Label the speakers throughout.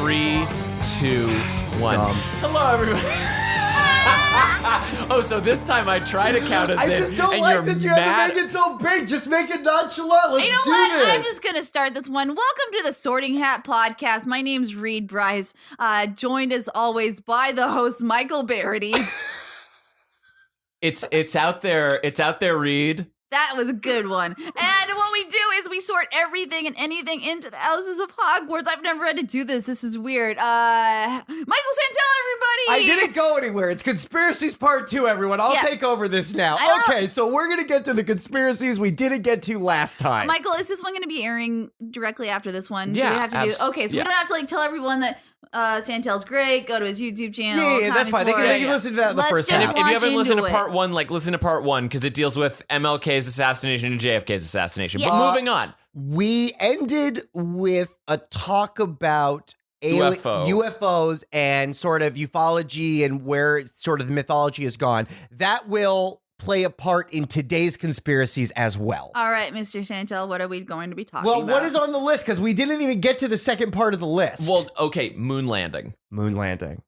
Speaker 1: 3, 2, 1. Hello, everybody. Oh, so this time I try to count us in.
Speaker 2: I just don't
Speaker 1: and
Speaker 2: like
Speaker 1: you're
Speaker 2: that you
Speaker 1: mad.
Speaker 2: have to make it so big. Just make it nonchalant. Let's
Speaker 3: You know
Speaker 2: do
Speaker 3: what?
Speaker 2: this.
Speaker 3: I'm just going to start this one. Welcome to the Sorting Hat Podcast. My name's Reed Brice, joined as always by the host, Michael Barryte.
Speaker 1: It's out there. It's out there, Reed.
Speaker 3: That was a good one. And what we do is we sort everything and anything into the houses of Hogwarts. I've never had to do this. This is weird. Michael Santell, everybody.
Speaker 2: I didn't go anywhere. It's Conspiracies Part 2, everyone. I'll take over this now. Okay, so we're going to get to the conspiracies we didn't get to last time.
Speaker 3: Michael, is this one going to be airing directly after this one?
Speaker 1: Yeah,
Speaker 3: Do we have to do? Okay, so we don't have to tell everyone that Santell's great. Go to his YouTube channel.
Speaker 2: Yeah, that's fine. They can listen to that in the first
Speaker 3: just
Speaker 2: half.
Speaker 1: If you haven't listened to
Speaker 3: into
Speaker 1: part 1, listen to part 1 because it deals with MLK's assassination and JFK's assassination.
Speaker 3: Yeah.
Speaker 1: But moving on.
Speaker 2: We ended with a talk about UFOs and sort of ufology and where sort of the mythology has gone. That will play a part in today's conspiracies as well.
Speaker 3: All right, Mr. Santell, what are we going to be talking about?
Speaker 2: Well, what is on the list? Because we didn't even get to the second part of the list.
Speaker 1: Well, okay, moon landing.
Speaker 2: Moon landing.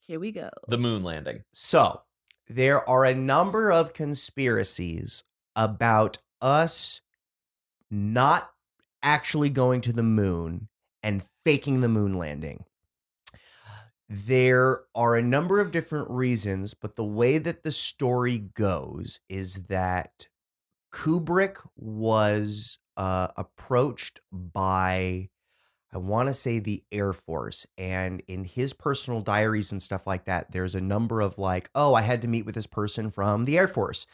Speaker 3: Here we go.
Speaker 1: The moon landing.
Speaker 2: So, there are a number of conspiracies about us not actually going to the moon and faking the moon landing. There are a number of different reasons, but the way that the story goes is that Kubrick was approached by, I want to say, the Air Force. And in his personal diaries and stuff like that, there's a number of like, oh, I had to meet with this person from the Air Force.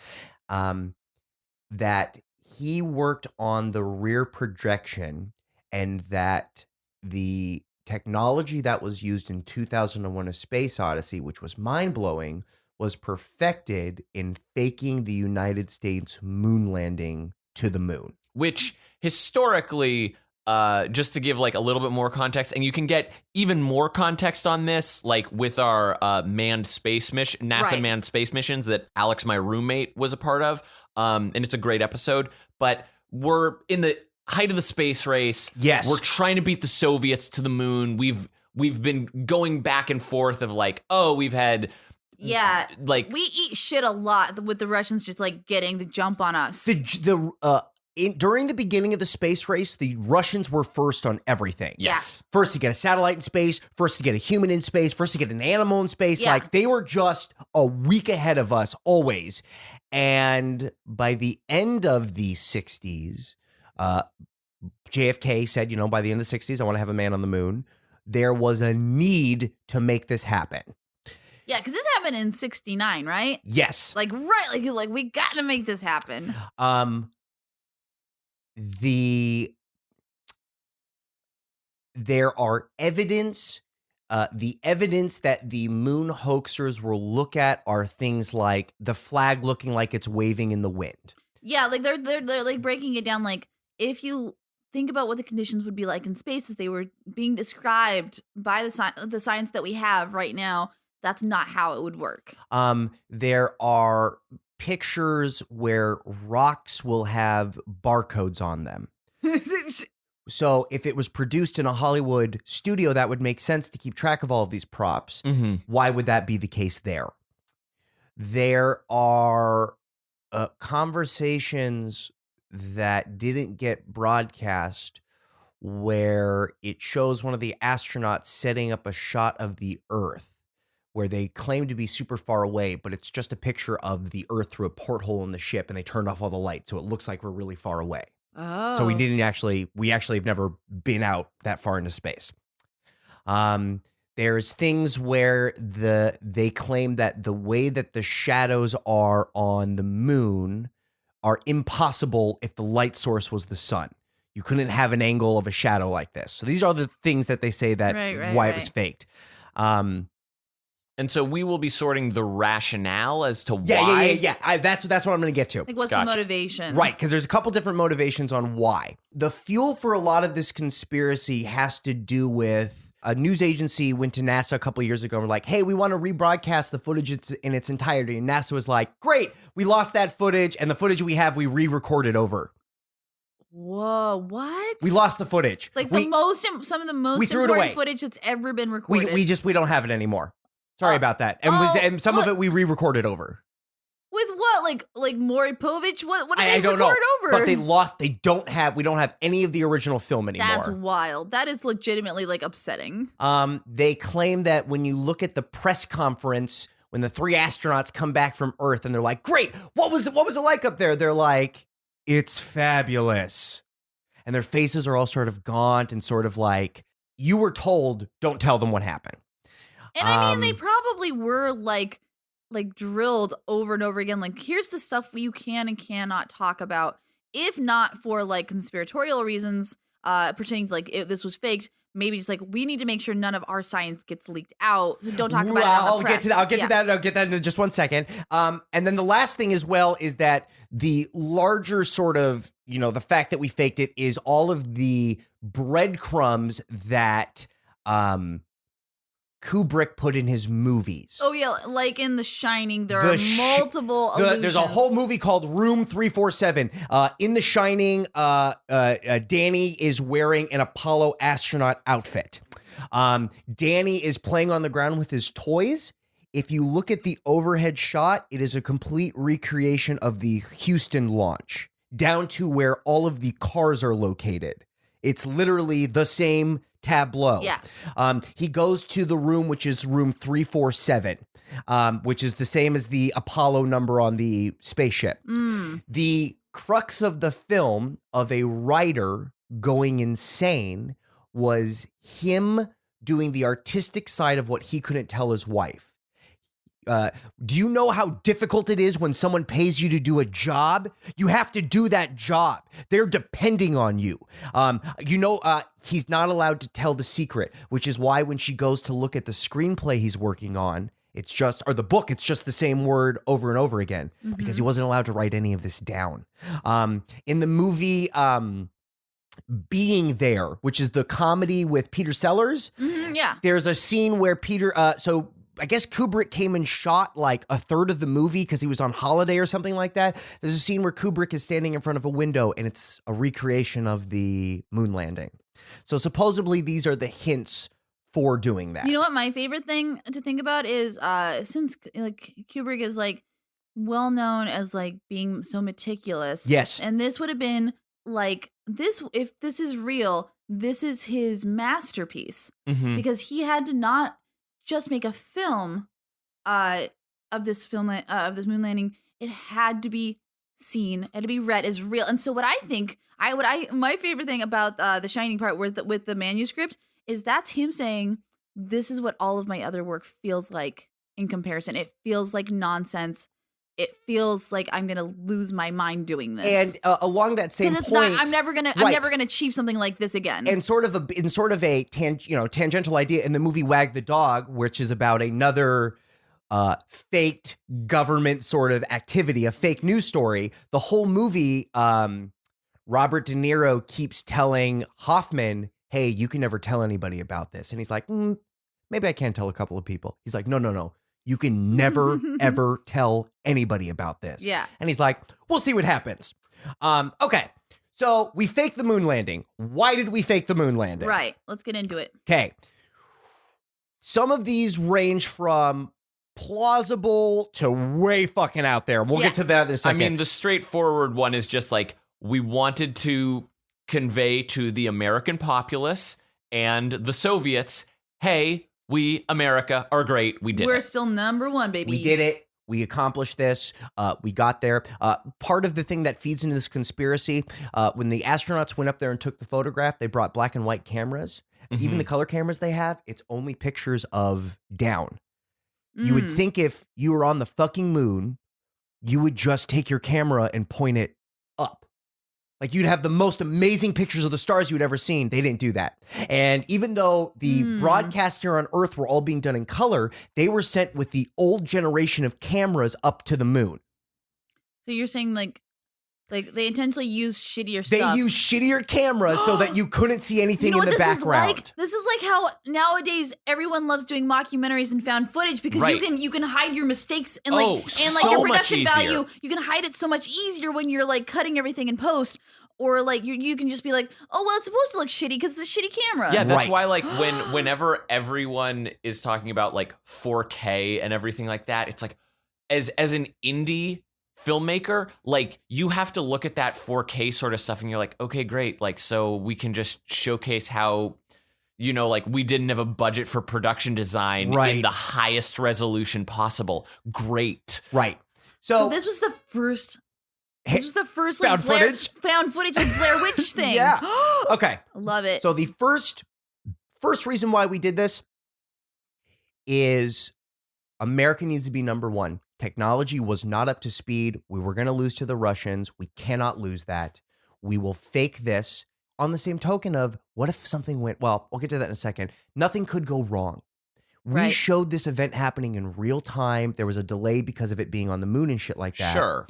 Speaker 2: That he worked on the rear projection and that the technology that was used in 2001: A Space Odyssey, which was mind-blowing, was perfected in faking the United States moon landing to the moon.
Speaker 1: Which historically, just to give like a little bit more context, and you can get even more context on this, like with our manned space mission, NASA manned space missions that Alex, my roommate, was a part of. And it's a great episode, but we're in the height of the space race.
Speaker 2: Yes.
Speaker 1: We're trying to beat the Soviets to the moon. We've been going back and forth of like, oh, we've had like
Speaker 3: we eat shit a lot with the Russians just like getting the jump on us.
Speaker 2: During the beginning of the space race, the Russians were first on everything.
Speaker 1: Yes.
Speaker 2: First to get a satellite in space, first to get a human in space, first to get an animal in space.
Speaker 3: Yeah.
Speaker 2: Like they were just a week ahead of us always. And by the end of the 60s, JFK said, by the end of the 60s, I want to have a man on the moon. There was a need to make this happen.
Speaker 3: Yeah, because this happened in 69, right?
Speaker 2: Yes.
Speaker 3: Like we got to make this happen.
Speaker 2: There are evidence. The evidence that the moon hoaxers will look at are things like the flag looking like it's waving in the wind.
Speaker 3: Yeah, like they're like breaking it down. Like if you think about what the conditions would be like in space as they were being described by the science that we have right now, that's not how it would work.
Speaker 2: There are pictures where rocks will have barcodes on them. So if it was produced in a Hollywood studio, that would make sense to keep track of all of these props.
Speaker 1: Mm-hmm.
Speaker 2: Why would that be the case there? There are conversations that didn't get broadcast where it shows one of the astronauts setting up a shot of the Earth where they claim to be super far away, but it's just a picture of the Earth through a porthole in the ship, and they turned off all the lights, so it looks like we're really far away.
Speaker 3: Oh.
Speaker 2: So we actually have never been out that far into space. There's things where they claim that the way that the shadows are on the moon are impossible if the light source was the sun. You couldn't have an angle of a shadow like this. So these are the things that they say that why it was faked.
Speaker 1: And so we will be sorting the rationale as to why.
Speaker 2: Yeah. That's what I'm going to get to.
Speaker 3: Like, what's the motivation?
Speaker 2: Right, because there's a couple different motivations on why. The fuel for a lot of this conspiracy has to do with a news agency went to NASA a couple years ago and were like, hey, we want to rebroadcast the footage in its entirety. And NASA was like, great, we lost that footage, and the footage we have, we re-recorded over.
Speaker 3: Whoa, what?
Speaker 2: We lost the footage.
Speaker 3: Like some of the
Speaker 2: we
Speaker 3: most
Speaker 2: threw it away.
Speaker 3: important footage that's ever been recorded.
Speaker 2: We don't have it anymore. Sorry about that. And some of it we re-recorded over.
Speaker 3: With what? Like Maury Povich? What did they
Speaker 2: don't know.
Speaker 3: record over?
Speaker 2: But we don't have any of the original film anymore.
Speaker 3: That's wild. That is legitimately like upsetting.
Speaker 2: They claim that when you look at the press conference when the 3 astronauts come back from Earth and they're like, "Great, what was it like up there?" They're like, "It's fabulous." And their faces are all sort of gaunt and sort of like, you were told, don't tell them what happened.
Speaker 3: And I mean, they probably were like drilled over and over again. Like, here's the stuff you can and cannot talk about, if not for like conspiratorial reasons, pretending like this was faked. Maybe just like, we need to make sure none of our science gets leaked out. So don't talk about it on the press.
Speaker 2: I'll get to that. I'll get that in just one second. And then the last thing as well is that the larger sort of, the fact that we faked it is all of the breadcrumbs that Kubrick put in his movies.
Speaker 3: Oh yeah, like in The Shining, there are multiple allusions.
Speaker 2: There's a whole movie called Room 347. In The Shining, Danny is wearing an Apollo astronaut outfit. Danny is playing on the ground with his toys. If you look at the overhead shot, it is a complete recreation of the Houston launch, down to where all of the cars are located. It's literally the same tableau.
Speaker 3: Yeah.
Speaker 2: He goes to the room, which is room 347, which is the same as the Apollo number on the spaceship. The crux of the film of a writer going insane was him doing the artistic side of what he couldn't tell his wife. Do you know how difficult it is when someone pays you to do a job? You have to do that job. They're depending on you. He's not allowed to tell the secret, which is why when she goes to look at the screenplay he's working on, or the book, it's just the same word over and over again, because he wasn't allowed to write any of this down. In the movie, Being There, which is the comedy with Peter Sellers.
Speaker 3: Yeah.
Speaker 2: There's a scene where I guess Kubrick came and shot like a third of the movie because he was on holiday or something like that. There's a scene where Kubrick is standing in front of a window and it's a recreation of the moon landing. So supposedly these are the hints for doing that.
Speaker 3: You know what my favorite thing to think about is since like Kubrick is like well known as like being so meticulous.
Speaker 2: Yes.
Speaker 3: And this would have been like if this is real, this is his masterpiece. Because he had to not just make a film of this moon landing. It had to be seen, it had to be read as real. And so what I think, my favorite thing about the Shining part with the manuscript is that's him saying, this is what all of my other work feels like in comparison. It feels like nonsense. It feels like I'm gonna lose my mind doing this.
Speaker 2: And along that same point,
Speaker 3: I'm never gonna achieve something like this again.
Speaker 2: And in a tangential idea in the movie Wag the Dog, which is about another faked government sort of activity, a fake news story. The whole movie, Robert De Niro keeps telling Hoffman, "Hey, you can never tell anybody about this," and he's like, "Maybe I can tell a couple of people." He's like, "No. You can never, ever tell anybody about this."
Speaker 3: Yeah.
Speaker 2: And he's like, "We'll see what happens." Okay. So we faked the moon landing. Why did we fake the moon landing?
Speaker 3: Right. Let's get into it.
Speaker 2: Okay. Some of these range from plausible to way fucking out there. We'll get to that in a second.
Speaker 1: I mean, the straightforward one is just like, we wanted to convey to the American populace and the Soviets, hey, we, America, are great. We did it.
Speaker 3: We're still number one, baby.
Speaker 2: We did it. We accomplished this. We got there. Part of the thing that feeds into this conspiracy, when the astronauts went up there and took the photograph, they brought black and white cameras. Even the color cameras they have, it's only pictures of down. You would think if you were on the fucking moon, you would just take your camera and point it up. Like, you'd have the most amazing pictures of the stars you'd ever seen. They didn't do that. And even though the broadcasts here on Earth were all being done in color, they were sent with the old generation of cameras up to the moon.
Speaker 3: So you're saying like they intentionally used shittier stuff.
Speaker 2: They used shittier cameras so that you couldn't see anything in the background.
Speaker 3: This is like how nowadays everyone loves doing mockumentaries and found footage because you can hide your mistakes and
Speaker 1: so
Speaker 3: your production
Speaker 1: much easier.
Speaker 3: value. You can hide it so much easier when you're like cutting everything in post. or like you can just be like, oh well, it's supposed to look shitty because it's a shitty camera.
Speaker 1: Yeah, that's
Speaker 2: Right.
Speaker 1: why like whenever everyone is talking about like 4K and everything like that, it's like as an indie filmmaker, like you have to look at that 4K sort of stuff and you're like, okay, great. Like, so we can just showcase how, you know, like we didn't have a budget for production design in the highest resolution possible. Great.
Speaker 2: Right.
Speaker 3: So this was the first. This was the first like found footage of Blair Witch thing.
Speaker 2: Yeah. Okay.
Speaker 3: I love it.
Speaker 2: So the first reason why we did this is America needs to be number one. Technology was not up to speed. We were going to lose to the Russians. We cannot lose that. We will fake this. On the same token of what if something went, well, we'll get to that in a second. Nothing could go wrong. We showed this event happening in real time. There was a delay because of it being on the moon and shit like that.
Speaker 1: Sure.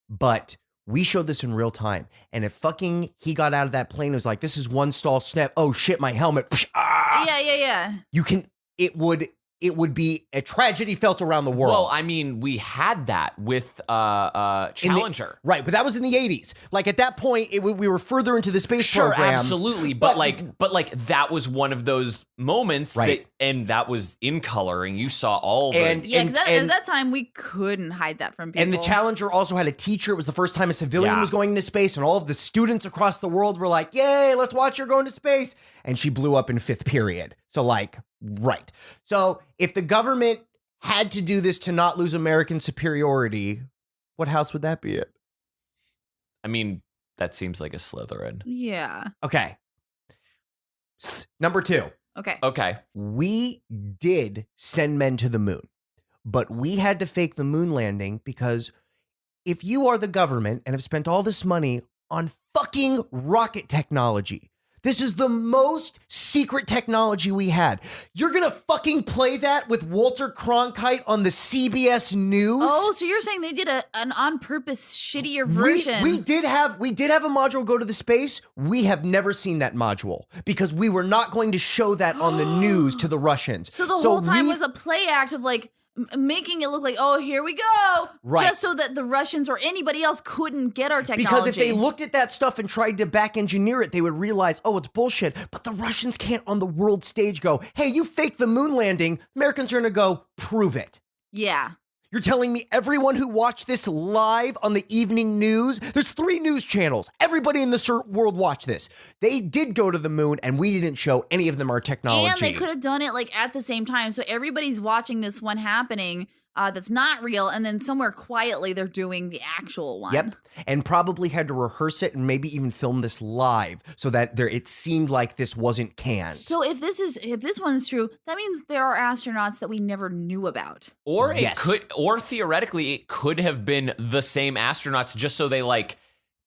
Speaker 2: But we showed this in real time. And if fucking he got out of that plane and was like, this is one stall snap. Oh shit, my helmet.
Speaker 3: Yeah.
Speaker 2: You can, it would be a tragedy felt around the world.
Speaker 1: Well, I mean, we had that with Challenger.
Speaker 2: Right, but that was in the 80s. Like at that point, we were further into the space program.
Speaker 1: Sure, absolutely. But like that was one of those moments and that was in color and you saw all the...
Speaker 3: At that time, we couldn't hide that from people.
Speaker 2: And the Challenger also had a teacher. It was the first time a civilian was going into space and all of the students across the world were like, yay, let's watch her go into space. And she blew up in 5th period. So like... Right. So if the government had to do this to not lose American superiority, what house would that be in?
Speaker 1: I mean, that seems like a Slytherin.
Speaker 3: Yeah.
Speaker 2: Okay. Number 2.
Speaker 1: Okay.
Speaker 2: We did send men to the moon, but we had to fake the moon landing because if you are the government and have spent all this money on fucking rocket technology, this is the most secret technology we had. You're going to fucking play that with Walter Cronkite on the CBS News?
Speaker 3: Oh, so you're saying they did an on-purpose shittier version.
Speaker 2: We did have a module go to the space. We have never seen that module because we were not going to show that on the news to the Russians.
Speaker 3: So the whole time was a play act of like making it look like, oh, here we go.
Speaker 2: Right.
Speaker 3: Just so that the Russians or anybody else couldn't get our technology.
Speaker 2: Because if they looked at that stuff and tried to back engineer it, they would realize, oh, it's bullshit. But the Russians can't on the world stage go, hey, you faked the moon landing. Americans are going to go, prove it.
Speaker 3: Yeah.
Speaker 2: You're telling me everyone who watched this live on the evening news, there's 3 news channels. Everybody in the world watched this. They did go to the moon and we didn't show any of them our technology.
Speaker 3: And they could have done it like at the same time. So everybody's watching this one happening that's not real. And then somewhere quietly they're doing the actual one.
Speaker 2: Yep. And probably had to rehearse it and maybe even film this live so that it seemed like this wasn't canned.
Speaker 3: So if this one's true, that means there are astronauts that we never knew about.
Speaker 1: Or theoretically it could have been the same astronauts just so they like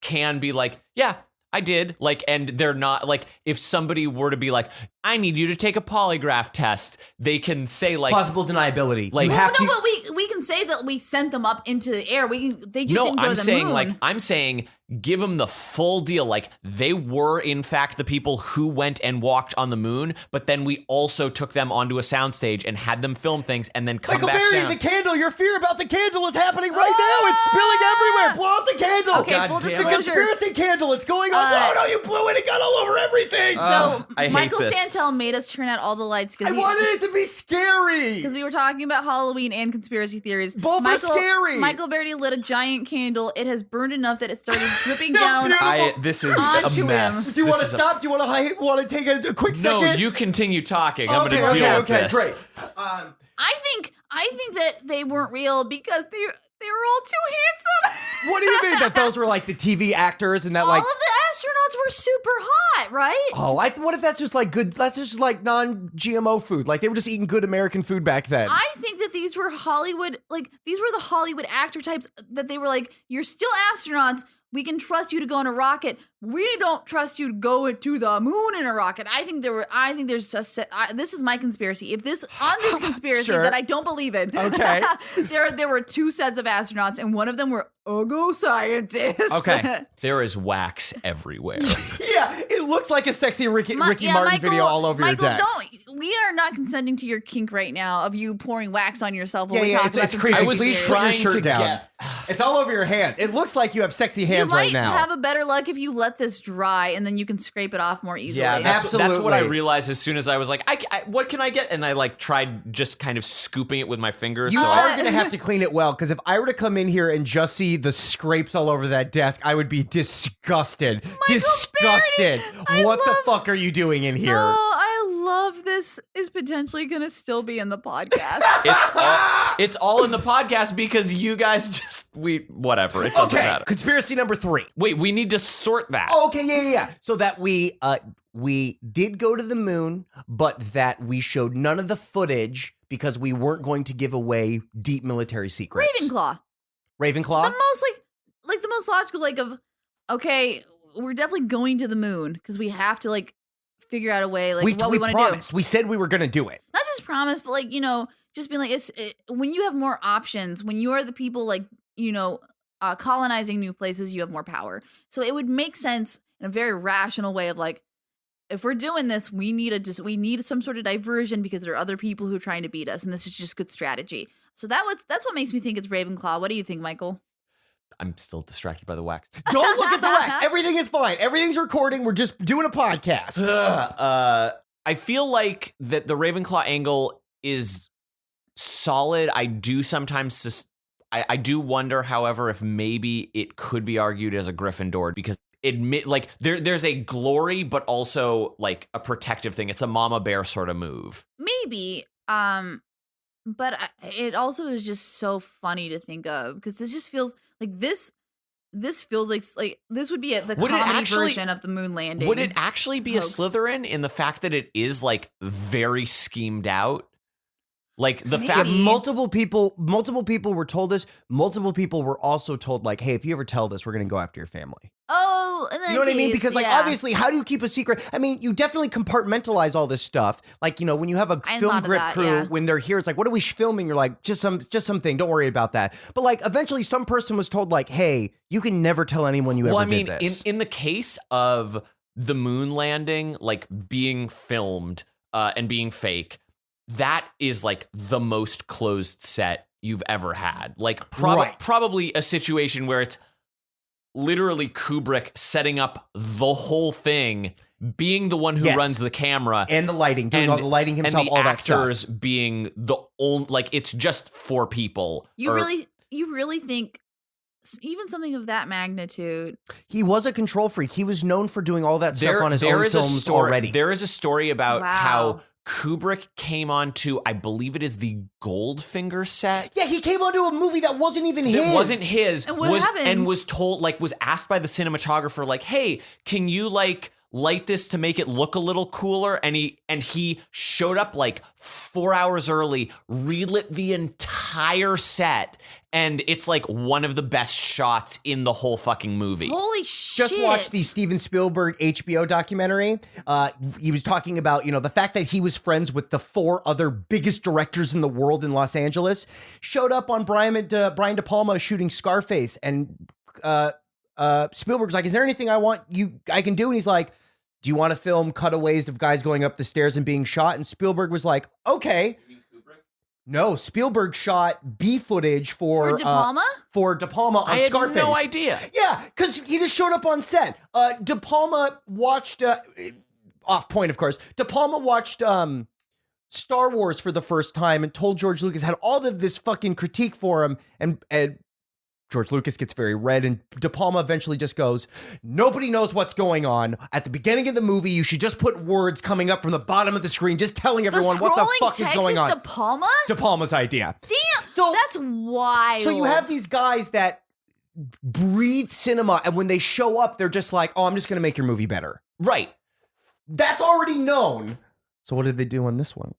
Speaker 1: can be like, yeah, I did. Like, and they're not like, if somebody were to be like, I need you to take a polygraph test, they can say like
Speaker 2: plausible deniability.
Speaker 1: Like,
Speaker 3: but we can say that we sent them up into the air. They just didn't go to the moon.
Speaker 1: I'm saying give them the full deal. Like they were in fact the people who went and walked on the moon, but then we also took them onto a soundstage and had them film things and then come back
Speaker 2: Barry,
Speaker 1: down.
Speaker 2: the candle, your fear about the candle is happening right now. It's spilling everywhere. Blow out the candle.
Speaker 3: Okay, full disclosure.
Speaker 2: The conspiracy candle, it's going on. No, you blew it. It got all over everything.
Speaker 3: So
Speaker 1: I hate
Speaker 3: Michael
Speaker 1: this.
Speaker 3: Santell made us turn out all the lights
Speaker 2: I wanted it to be scary.
Speaker 3: because we were talking about Halloween and conspiracy theories.
Speaker 2: Both are scary.
Speaker 3: Michael Barryte lit a giant candle. It has burned enough that it started dripping down.
Speaker 1: This is
Speaker 3: onto
Speaker 1: a mess.
Speaker 3: him.
Speaker 2: Do you want to stop? Do you want to take a quick second?
Speaker 1: No, you continue talking. I'm going to deal with this.
Speaker 2: Great.
Speaker 3: I think that they weren't real because they were all too handsome.
Speaker 2: What do you mean that those were like the TV actors and that
Speaker 3: All
Speaker 2: like
Speaker 3: of the astronauts were super hot, right?
Speaker 2: Oh, what if that's just like good? That's just like non-GMO food. Like they were just eating good American food back then.
Speaker 3: I think that these were Hollywood, like these were the Hollywood actor types that they were like, you're still astronauts. We can trust you to go on a rocket. We don't trust you to go to the moon in a rocket. I think there's just this is my conspiracy. If this conspiracy
Speaker 2: Sure.
Speaker 3: that I don't believe in.
Speaker 2: Okay.
Speaker 3: there were 2 sets of astronauts and one of them were Ugo scientists.
Speaker 2: Okay.
Speaker 1: There is wax everywhere.
Speaker 2: Yeah, it looks like a sexy Ricky Martin
Speaker 3: Michael,
Speaker 2: video all over
Speaker 3: Michael,
Speaker 2: your desk.
Speaker 3: we are not consenting to your kink right now of you pouring wax on yourself.
Speaker 2: Yeah, it's creepy.
Speaker 1: I was
Speaker 2: Please
Speaker 1: trying
Speaker 2: put your shirt
Speaker 1: to
Speaker 2: down.
Speaker 1: get-
Speaker 2: It's all over your hands. It looks like you have sexy hands right now.
Speaker 3: You might have a better luck if you let this dry and then you can scrape it off more easily.
Speaker 1: Yeah, that's what I
Speaker 2: Absolutely.
Speaker 1: realized as soon as I was like, what can I get? And I like tried just kind of scooping it with my fingers.
Speaker 2: You
Speaker 1: so
Speaker 2: are going to have to clean it well, because if I were to come in here and just see the scrapes all over that desk, I would be disgusted. Disgusted. What the fuck are you doing in here?
Speaker 3: Oh, I love this is potentially going to still be in the podcast.
Speaker 1: it's all in the podcast because you guys just whatever. It doesn't matter.
Speaker 2: Conspiracy number 3.
Speaker 1: Wait, we need to sort that.
Speaker 2: Oh, okay, yeah. So that we did go to the moon, but that we showed none of the footage because we weren't going to give away deep military secrets.
Speaker 3: Ravenclaw.
Speaker 2: Ravenclaw?
Speaker 3: The most like the most logical of okay, we're definitely going to the moon because we have to figure out a way what we want to do.
Speaker 2: We said we were going to do it.
Speaker 3: Not just promise, but just being when you have more options, when you are the people colonizing new places, you have more power. So it would make sense in a very rational way of if we're doing this, we need some sort of diversion because there are other people who are trying to beat us, and this is just good strategy. So that's what makes me think it's Ravenclaw. What do you think, Michael?
Speaker 1: I'm still distracted by the wax.
Speaker 2: Don't look at the wax. Everything is fine. Everything's recording. We're just doing a podcast.
Speaker 1: I feel like that the Ravenclaw angle is solid. I do sometimes I do wonder, however, if maybe it could be argued as a Gryffindor because there's a glory, but also a protective thing. It's a mama bear sort of move.
Speaker 3: Maybe, but it also is just so funny to think of because this just feels like this feels like this would be the comedy version of the moon landing.
Speaker 1: Would it actually be
Speaker 3: hoax.
Speaker 1: a Slytherin in the fact that it is very schemed out? Fact
Speaker 2: multiple people were told this. Multiple people were also told hey, if you ever tell this, we're going to go after your family.
Speaker 3: Oh, in that
Speaker 2: you know what I mean?
Speaker 3: case,
Speaker 2: Because obviously, how do you keep a secret? I mean, you definitely compartmentalize all this stuff. When you have a film grip crew, when they're here, it's what are we filming? You're just something. Don't worry about that. But eventually, some person was told hey, you can never tell anyone you ever did this.
Speaker 1: In the case of the moon landing, being filmed and being fake. That is the most closed set you've ever had. Probably a situation where it's literally Kubrick setting up the whole thing, being the one who runs the camera
Speaker 2: and the lighting, doing all the lighting himself,
Speaker 1: and the
Speaker 2: all that stuff.
Speaker 1: actors being the only it's just 4 people.
Speaker 3: You really think even something of that magnitude?
Speaker 2: He was a control freak. He was known for doing all that stuff on his own films already.
Speaker 1: There is a story about how Kubrick came onto, I believe it is the Goldfinger set.
Speaker 2: Yeah, he came onto a movie that wasn't even his.
Speaker 1: It wasn't his.
Speaker 3: And what happened?
Speaker 1: And was told, was asked by the cinematographer, hey, can you light this to make it look a little cooler? And he showed up 4 hours early, relit the entire set, and it's one of the best shots in the whole fucking movie.
Speaker 3: Holy shit.
Speaker 2: Just watch the Steven Spielberg HBO documentary. He was talking about, the fact that he was friends with the 4 other biggest directors in the world in Los Angeles. Showed up on Brian De Palma shooting Scarface, and Spielberg's is there anything I can do? And he's do you want to film cutaways of guys going up the stairs and being shot? And Spielberg was okay. You mean Kubrick? No, Spielberg shot B footage for
Speaker 3: De Palma?
Speaker 2: For De Palma on Scarface.
Speaker 1: I had no idea.
Speaker 2: Yeah, because he just showed up on set. De Palma watched, off point, of course. De Palma watched Star Wars for the first time and told George Lucas, had all of this fucking critique for him, and George Lucas gets very red, and De Palma eventually just goes, nobody knows what's going on. At the beginning of the movie, you should just put words coming up from the bottom of the screen, just telling everyone what the fuck is going on.
Speaker 3: De Palma?
Speaker 2: De Palma's idea.
Speaker 3: Damn,
Speaker 2: so
Speaker 3: that's wild.
Speaker 2: So you have these guys that breathe cinema, and when they show up, they're just oh, I'm just going to make your movie better.
Speaker 1: Right.
Speaker 2: That's already known. So what did they do on this one?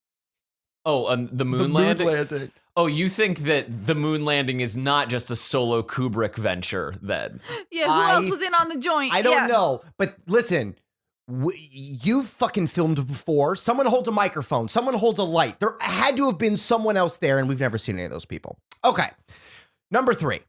Speaker 1: Oh, the moon landing? Oh, you think that the moon landing is not just a solo Kubrick venture then?
Speaker 3: Yeah, who else was in on the joint?
Speaker 2: I don't know. But listen, you've fucking filmed before. Someone holds a microphone. Someone holds a light. There had to have been someone else there, and we've never seen any of those people. Okay. Number 3.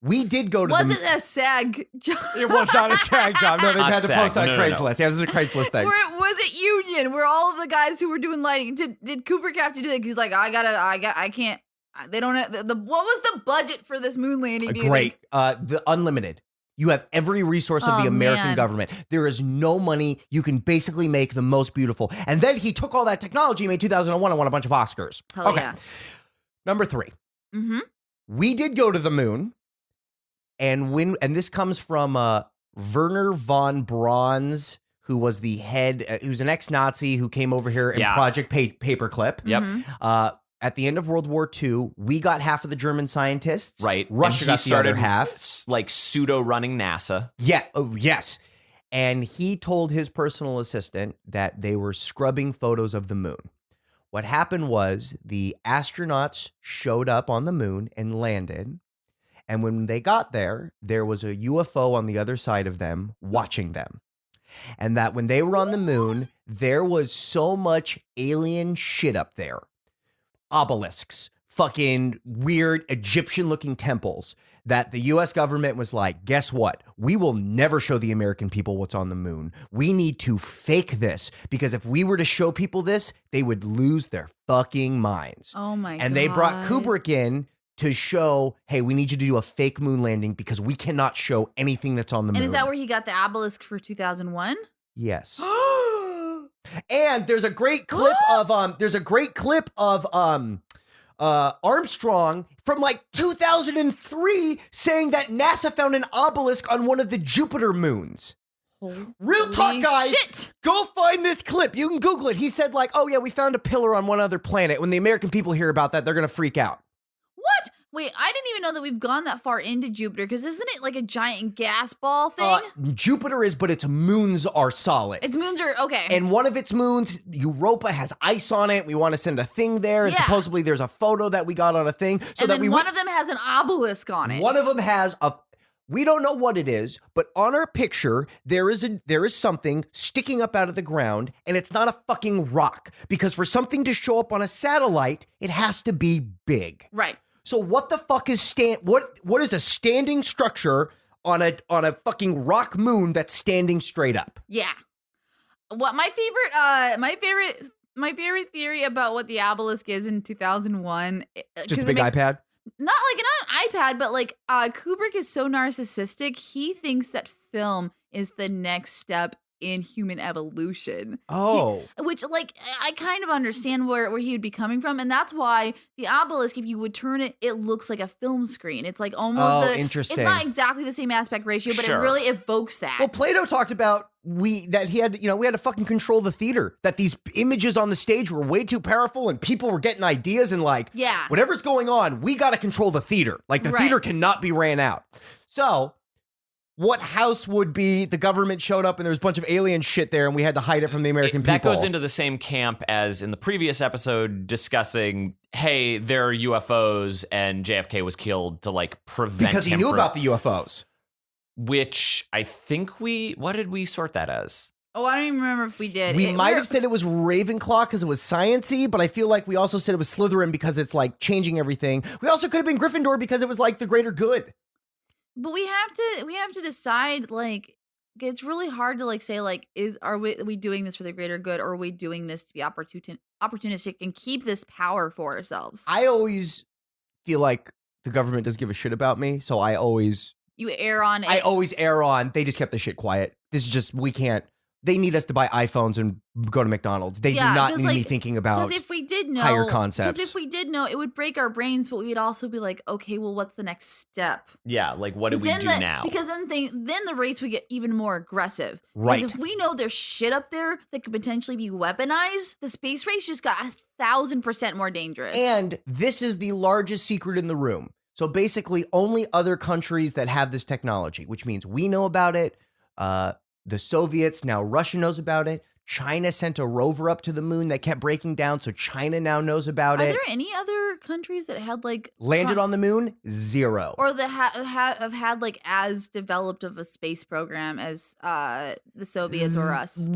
Speaker 2: We did go to
Speaker 3: Was it a SAG job?
Speaker 2: It was not a SAG job. No, they've
Speaker 1: Not
Speaker 2: had to
Speaker 1: SAG.
Speaker 2: post on
Speaker 1: No.
Speaker 2: Craigslist. Yeah, this is a Craigslist thing.
Speaker 3: Was it union? Where all of the guys who were doing lighting did Kubrick have to do that? He's like, I can't. They don't have what was the budget for this moon landing? Do you
Speaker 2: Great.
Speaker 3: think?
Speaker 2: The unlimited. You have every resource of the American government. There is no money. You can basically make the most beautiful. And then he took all that technology, made 2001, and won a bunch of Oscars.
Speaker 3: Hell yeah.
Speaker 2: Number 3.
Speaker 3: Mm-hmm.
Speaker 2: We did go to the moon, and this comes from Werner von Braun's, who was the head, who's an ex-Nazi who came over here in Project Paperclip.
Speaker 1: Yep.
Speaker 3: Mm-hmm.
Speaker 2: At the end of World War II, we got half of the German scientists.
Speaker 1: Right.
Speaker 2: Russia got the other half.
Speaker 1: Like pseudo running NASA.
Speaker 2: Yeah. Oh, yes. And he told his personal assistant that they were scrubbing photos of the moon. What happened was the astronauts showed up on the moon and landed. And when they got there, there was a UFO on the other side of them watching them. And that when they were on the moon, there was so much alien shit up there. Obelisks, fucking weird Egyptian-looking temples, that the U.S. government was like, guess what? We will never show the American people what's on the moon. We need to fake this, because if we were to show people this, they would lose their fucking minds.
Speaker 3: Oh my god.
Speaker 2: And they brought Kubrick in to show, hey, we need you to do a fake moon landing because we cannot show anything that's on the moon.
Speaker 3: And is that where he got the obelisk for 2001?
Speaker 2: Yes. And there's a great clip of Armstrong from like 2003 saying that NASA found an obelisk on one of the Jupiter moons. Real talk, guys.
Speaker 3: Shit.
Speaker 2: Go find this clip. You can Google it. He said like, oh yeah, we found a pillar on one other planet. When the American people hear about that, they're going to freak out.
Speaker 3: What? Wait, I didn't even know that we've gone that far into Jupiter, because isn't it like a giant gas ball thing?
Speaker 2: Jupiter is, but its moons are solid.
Speaker 3: Its moons are, okay.
Speaker 2: And one of its moons, Europa, has ice on it. We want to send a thing there. And
Speaker 3: Yeah.
Speaker 2: supposedly there's a photo that we got on a thing. So
Speaker 3: and
Speaker 2: that
Speaker 3: then one of them has an obelisk on it.
Speaker 2: One of them has we don't know what it is, but on our picture, there is something sticking up out of the ground, and it's not a fucking rock. Because for something to show up on a satellite, it has to be big.
Speaker 3: Right.
Speaker 2: So what the fuck is what is a standing structure on a fucking rock moon that's standing straight up?
Speaker 3: Yeah. What my favorite theory about what the obelisk is in 2001,
Speaker 2: Just a big iPad?
Speaker 3: Not an iPad, but like Kubrick is so narcissistic. He thinks that film is the next step in human evolution.
Speaker 2: Oh.
Speaker 3: Which, like, I kind of understand where he would be coming from. And that's why the obelisk, if you would turn it, it looks like a film screen. It's like almost
Speaker 2: interesting.
Speaker 3: It's not exactly the same aspect ratio, but
Speaker 1: Sure.
Speaker 3: it really evokes that.
Speaker 2: Well, Plato talked about we had to fucking control the theater, that these images on the stage were way too powerful and people were getting ideas and like,
Speaker 3: yeah.
Speaker 2: whatever's going on, we got to control the theater. Like the
Speaker 3: Right.
Speaker 2: theater cannot be ran out. So what house would be the government showed up and there was a bunch of alien shit there and we had to hide it from the American people?
Speaker 1: That goes into the same camp as in the previous episode discussing, hey, there are UFOs and JFK was killed to like prevent
Speaker 2: because he
Speaker 1: him
Speaker 2: knew
Speaker 1: from-
Speaker 2: about the UFOs.
Speaker 1: Which I think what did we sort that as?
Speaker 3: Oh, I don't even remember if we did.
Speaker 2: We might have said it was Ravenclaw because it was science-y, but I feel like we also said it was Slytherin because it's like changing everything. We also could have been Gryffindor because it was like the greater good.
Speaker 3: But we have to decide, like, it's really hard to like say like, are we doing this for the greater good, or are we doing this to be opportunistic and keep this power for ourselves?
Speaker 2: I always feel like the government does give a shit about me, so I always
Speaker 3: err on
Speaker 2: they just kept the shit quiet. This is just, we can't. They need us to buy iPhones and go to McDonald's. They do not need me thinking about
Speaker 3: because if we did know
Speaker 2: higher concepts.
Speaker 3: Because if we did know, it would break our brains, but we'd also be like, okay, well, what's the next step?
Speaker 1: Yeah, like what do we do now?
Speaker 3: Because then the race would get even more aggressive.
Speaker 2: Right.
Speaker 3: Because if we know there's shit up there that could potentially be weaponized, the space race just got 1,000% more dangerous.
Speaker 2: And this is the largest secret in the room. So basically, only other countries that have this technology, which means we know about it. The Soviets, now Russia knows about it. China sent a rover up to the moon that kept breaking down, so China now knows about it.
Speaker 3: Are there any other countries that had like
Speaker 2: landed on the moon? Zero.
Speaker 3: Or that have had like as developed of a space program as the Soviets or us?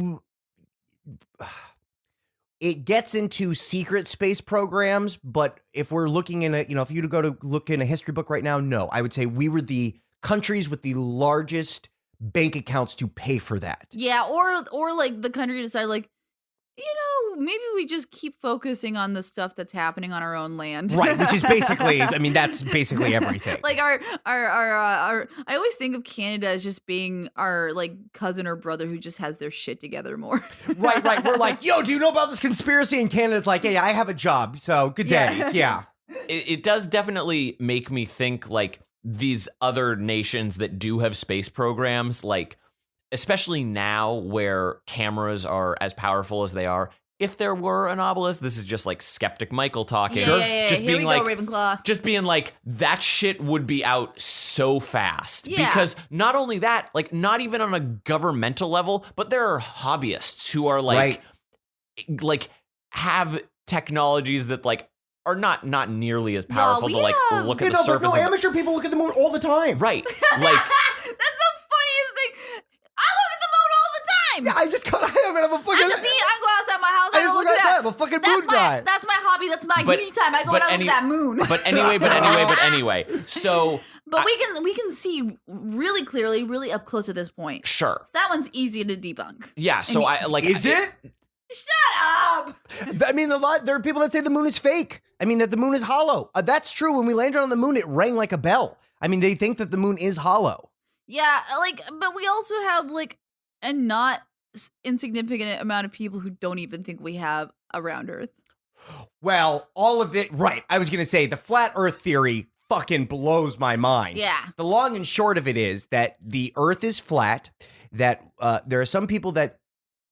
Speaker 2: it gets into secret space programs, but if we're looking in a, if you go to look in a history book right now, no, I would say we were the countries with the largest bank accounts to pay for that.
Speaker 3: Yeah, or like the country decided like, maybe we just keep focusing on the stuff that's happening on our own land.
Speaker 2: Right, which is basically, that's basically everything.
Speaker 3: Like our I always think of Canada as just being our like cousin or brother who just has their shit together more.
Speaker 2: Right. We're like, yo, do you know about this conspiracy? And Canada's like, hey, I have a job, so good day. Yeah.
Speaker 1: It does definitely make me think like these other nations that do have space programs, like especially now where cameras are as powerful as they are. If there were an obelisk, this is just like skeptic Michael talking.
Speaker 3: Yeah.
Speaker 1: Just
Speaker 3: Here
Speaker 1: being
Speaker 3: we
Speaker 1: like,
Speaker 3: go, Ravenclaw.
Speaker 1: Just being like, that shit would be out so fast.
Speaker 3: Yeah.
Speaker 1: Because not only that, like not even on a governmental level, but there are hobbyists who are like, like have technologies that like are not nearly as powerful to like look at the surface.
Speaker 2: But amateur people look at the moon all the time.
Speaker 1: Right. Like
Speaker 3: that's the funniest thing. I look at the moon all the time.
Speaker 2: Yeah, I have a fucking.
Speaker 3: I go outside my house. I
Speaker 2: just
Speaker 3: look
Speaker 2: look
Speaker 3: at that.
Speaker 2: I'm a fucking moon guy.
Speaker 3: That's my hobby. That's my me time. I go out and look at that moon.
Speaker 1: But anyway. So
Speaker 3: But we can see really clearly, really up close at this point.
Speaker 1: Sure.
Speaker 3: So that one's easy to debunk.
Speaker 1: Yeah, so I like
Speaker 2: Is it?
Speaker 3: Shut up!
Speaker 2: I mean, there are people that say the moon is fake. I mean, that the moon is hollow. That's true. When we landed on the moon, it rang like a bell. I mean, they think that the moon is hollow.
Speaker 3: Yeah, but we also have a not insignificant amount of people who don't even think we have a round Earth.
Speaker 2: Well, all of it, right. I was going to say the flat Earth theory fucking blows my mind.
Speaker 3: Yeah.
Speaker 2: The long and short of it is that the Earth is flat, that there are some people that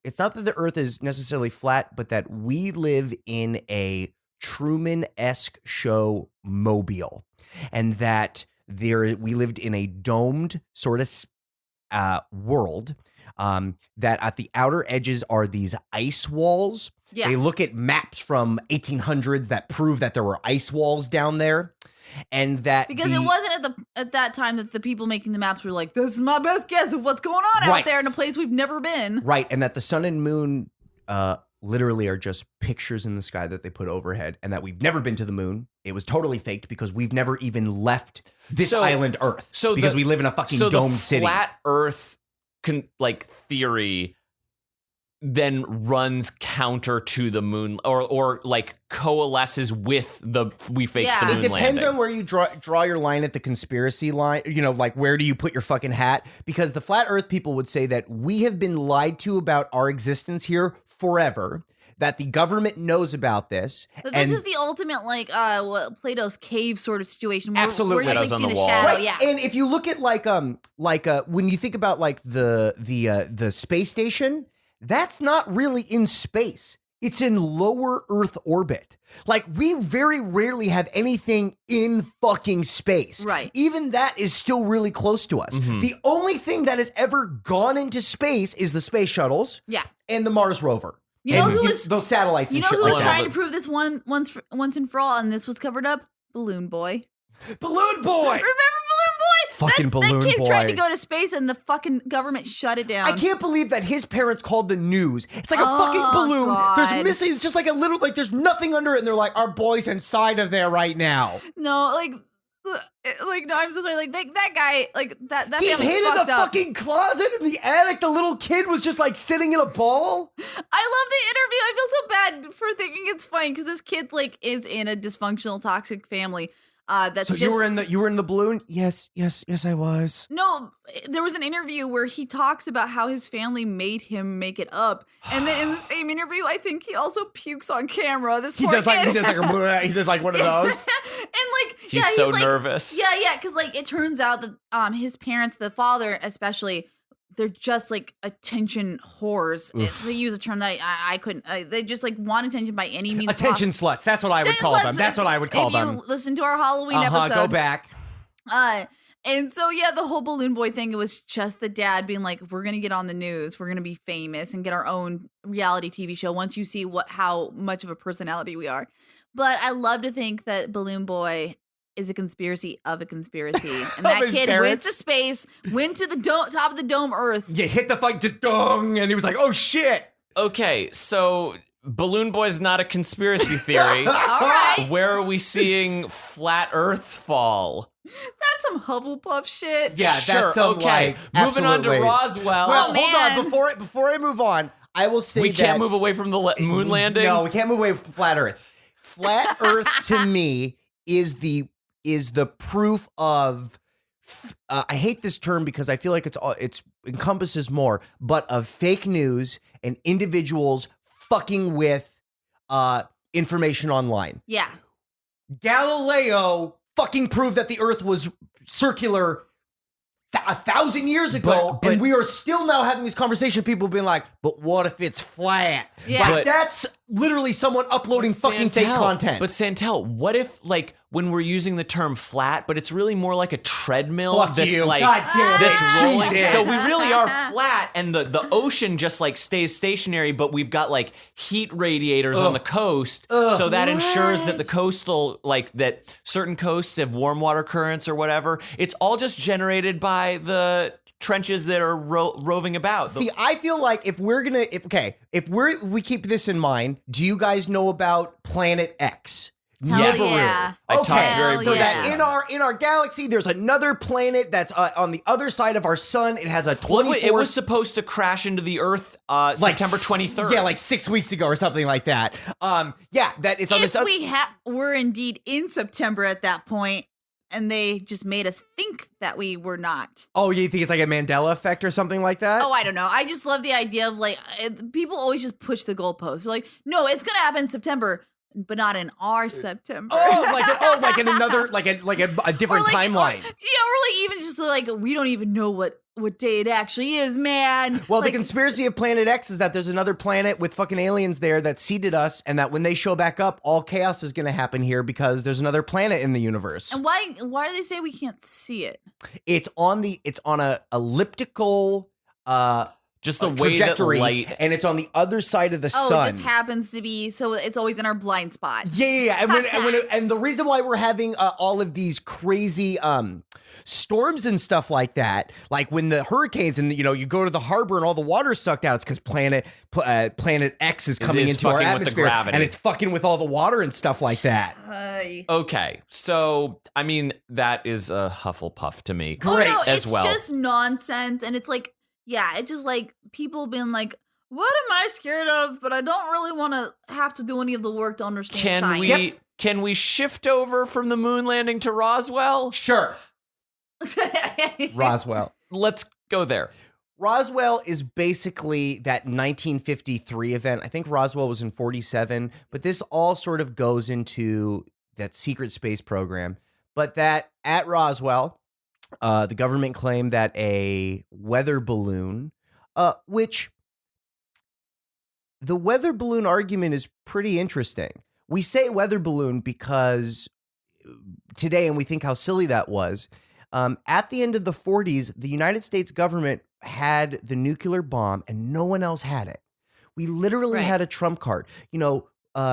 Speaker 2: it's not that the Earth is necessarily flat, but that we live in a Truman-esque show mobile, and that we lived in a domed sort of world, that at the outer edges are these ice walls.
Speaker 3: Yeah.
Speaker 2: They look at maps from 1800s that prove that there were ice walls down there. And that
Speaker 3: because it wasn't at that time that the people making the maps were like, this is my best guess of what's going on out there in a place we've never been.
Speaker 2: Right. And that the sun and moon literally are just pictures in the sky that they put overhead, and that we've never been to the moon. It was totally faked because we've never even left this island Earth. Because we live in a fucking domed city.
Speaker 1: So the flat Earth theory then runs counter to the moon, or like coalesces with we faked the moon landing.
Speaker 2: It depends on where you draw your line at the conspiracy line. Like where do you put your fucking hat? Because the flat Earth people would say that we have been lied to about our existence here forever. That the government knows about this.
Speaker 3: But this is the ultimate what Plato's cave sort of situation. Where
Speaker 2: Absolutely,
Speaker 3: we're just
Speaker 1: on
Speaker 3: see
Speaker 1: the
Speaker 3: the
Speaker 1: wall.
Speaker 3: shadow.
Speaker 2: Right.
Speaker 3: Yeah,
Speaker 2: and if you look at when you think about like the space station, that's not really in space. It's in lower Earth orbit. Like, we very rarely have anything in fucking space.
Speaker 3: Right.
Speaker 2: Even that is still really close to us.
Speaker 1: Mm-hmm.
Speaker 2: The only thing that has ever gone into space is the space shuttles.
Speaker 3: Yeah.
Speaker 2: And the Mars rover.
Speaker 3: You know
Speaker 2: and
Speaker 3: who was
Speaker 2: those satellites?
Speaker 3: You
Speaker 2: and
Speaker 3: know
Speaker 2: shit
Speaker 3: who
Speaker 2: like
Speaker 3: was
Speaker 2: that.
Speaker 3: trying to prove this once and for all, and this was covered up? Balloon Boy.
Speaker 2: Balloon Boy.
Speaker 3: Remember Balloon Boy?
Speaker 2: Fucking Balloon
Speaker 3: That kid
Speaker 2: Boy.
Speaker 3: tried to go to space, and the fucking government shut it down.
Speaker 2: I can't believe that his parents called the news. It's like a fucking balloon.
Speaker 3: God.
Speaker 2: There's missing. It's just like a little, like there's nothing under it. And they're like, our boy's inside of there right now.
Speaker 3: No, no, I'm so sorry. Like that guy, like that
Speaker 2: He
Speaker 3: family's
Speaker 2: hid in the
Speaker 3: fucked up.
Speaker 2: fucking closet in the attic. The little kid was just like sitting in a ball.
Speaker 3: I love the interview. I feel so bad for thinking it's funny because this kid is in a dysfunctional, toxic family. That's
Speaker 2: so
Speaker 3: just,
Speaker 2: you were in the balloon? Yes, I was.
Speaker 3: No, there was an interview where he talks about how his family made him make it up, and then in the same interview, I think he also pukes on camera. He does like
Speaker 2: one of those.
Speaker 3: And
Speaker 1: he's so nervous.
Speaker 3: Yeah, because it turns out that his parents, the father especially, they're just attention whores. They use a term that I couldn't. They just want attention by any means.
Speaker 2: Attention sluts. That's what I would call them. That's what I would call them.
Speaker 3: If you listen to our Halloween episode,
Speaker 2: go back.
Speaker 3: And so the whole Balloon Boy thing, it was just the dad being like, we're gonna get on the news, we're gonna be famous and get our own reality TV show once you see how much of a personality we are. But I love to think that Balloon Boy is a conspiracy of a conspiracy. And that kid went to space, went to the top of the dome Earth.
Speaker 2: Yeah, hit the just dong, and he was like, oh shit.
Speaker 1: Okay, so Balloon Boy's not a conspiracy theory.
Speaker 3: All right.
Speaker 1: Where are we seeing flat Earth fall?
Speaker 3: That's some Hufflepuff shit.
Speaker 2: Yeah,
Speaker 1: Sure,
Speaker 2: that's some,
Speaker 1: okay.
Speaker 2: like,
Speaker 1: Moving on to
Speaker 2: absolutely.
Speaker 1: Roswell.
Speaker 2: Well,
Speaker 3: Oh,
Speaker 2: hold
Speaker 3: man.
Speaker 2: on. Before I move on, I will say
Speaker 1: we
Speaker 2: that
Speaker 1: can't move away from the moon landing.
Speaker 2: No, we can't move away from flat Earth. Flat Earth to me is the proof of. I hate this term because I feel like it's encompasses more, but of fake news and individuals fucking with information online.
Speaker 3: Yeah.
Speaker 2: Galileo fucking proved that the Earth was circular 1,000 years ago,
Speaker 1: But-
Speaker 2: and we are still now having this conversation. People being like, "But what if it's flat?"
Speaker 3: Yeah.
Speaker 2: Like, that's literally someone uploading fucking fake content.
Speaker 1: But Santell, what if like when we're using the term flat, but it's really more like a treadmill
Speaker 2: Fuck
Speaker 1: that's
Speaker 2: you.
Speaker 1: like
Speaker 2: God damn it.
Speaker 1: that's rolling.
Speaker 2: Jesus.
Speaker 1: So we really are flat, and the ocean just like stays stationary, but we've got like heat radiators on the coast, so that ensures that the coastal that certain coasts have warm water currents or whatever. It's all just generated by the trenches that are roving about.
Speaker 2: See, I feel like if we keep this in mind, do you guys know about Planet X?
Speaker 3: Hell
Speaker 1: Yes.
Speaker 3: yeah.
Speaker 1: I talked very
Speaker 3: Hell
Speaker 1: briefly.
Speaker 2: So that
Speaker 3: yeah.
Speaker 2: in our galaxy, there's another planet that's on the other side of our sun. It has a
Speaker 1: Well,
Speaker 2: 24.
Speaker 1: it was supposed to crash into the Earth September 23rd.
Speaker 2: Yeah, like 6 weeks ago or something like that. That it's on this.
Speaker 3: If we were indeed in September at that point, and they just made us think that we were not.
Speaker 2: Oh, you think it's like a Mandela effect or something like that?
Speaker 3: Oh, I don't know. I just love the idea of people always just push the goalposts. They're like, no, it's gonna happen in September, but not in our September.
Speaker 2: like in another, like a different
Speaker 3: Or
Speaker 2: timeline.
Speaker 3: or even just like we don't even know what day it actually is, man.
Speaker 2: Well,
Speaker 3: Like,
Speaker 2: the conspiracy of Planet X is that there's another planet with fucking aliens there that seeded us, and that when they show back up, all chaos is going to happen here because there's another planet in the universe.
Speaker 3: And why do they say we can't see it?
Speaker 2: It's on a elliptical
Speaker 1: Just the way that
Speaker 2: trajectory,
Speaker 1: light.
Speaker 2: and it's on the other side of the
Speaker 3: Oh,
Speaker 2: sun.
Speaker 3: it just happens to be so it's always in our blind spot.
Speaker 2: Yeah. And the reason why we're having all of these crazy storms and stuff like that, like when the hurricanes and you go to the harbor and all the water's sucked out, it's because Planet X is coming into our
Speaker 1: fucking with the
Speaker 2: atmosphere,
Speaker 1: gravity.
Speaker 2: and it's fucking with all the water and stuff like that.
Speaker 1: Okay, so I mean that is a Hufflepuff to me.
Speaker 3: Oh, no,
Speaker 1: as well.
Speaker 3: It's just nonsense, and it's like, yeah, it's just like people being like, "What am I scared of?" But I don't really want to have to do any of the work to understand science.
Speaker 1: Can we shift over from the moon landing to Roswell?
Speaker 2: Sure. Roswell.
Speaker 1: Let's go there.
Speaker 2: Roswell is basically that 1953 event. I think Roswell was in 47, but this all sort of goes into that secret space program. But that at Roswell, the government claimed that a weather balloon, which the weather balloon argument is pretty interesting. We say weather balloon because today, and we think how silly that was. At the end of the 40s, the United States government had the nuclear bomb and no one else had it. We literally had a trump card. When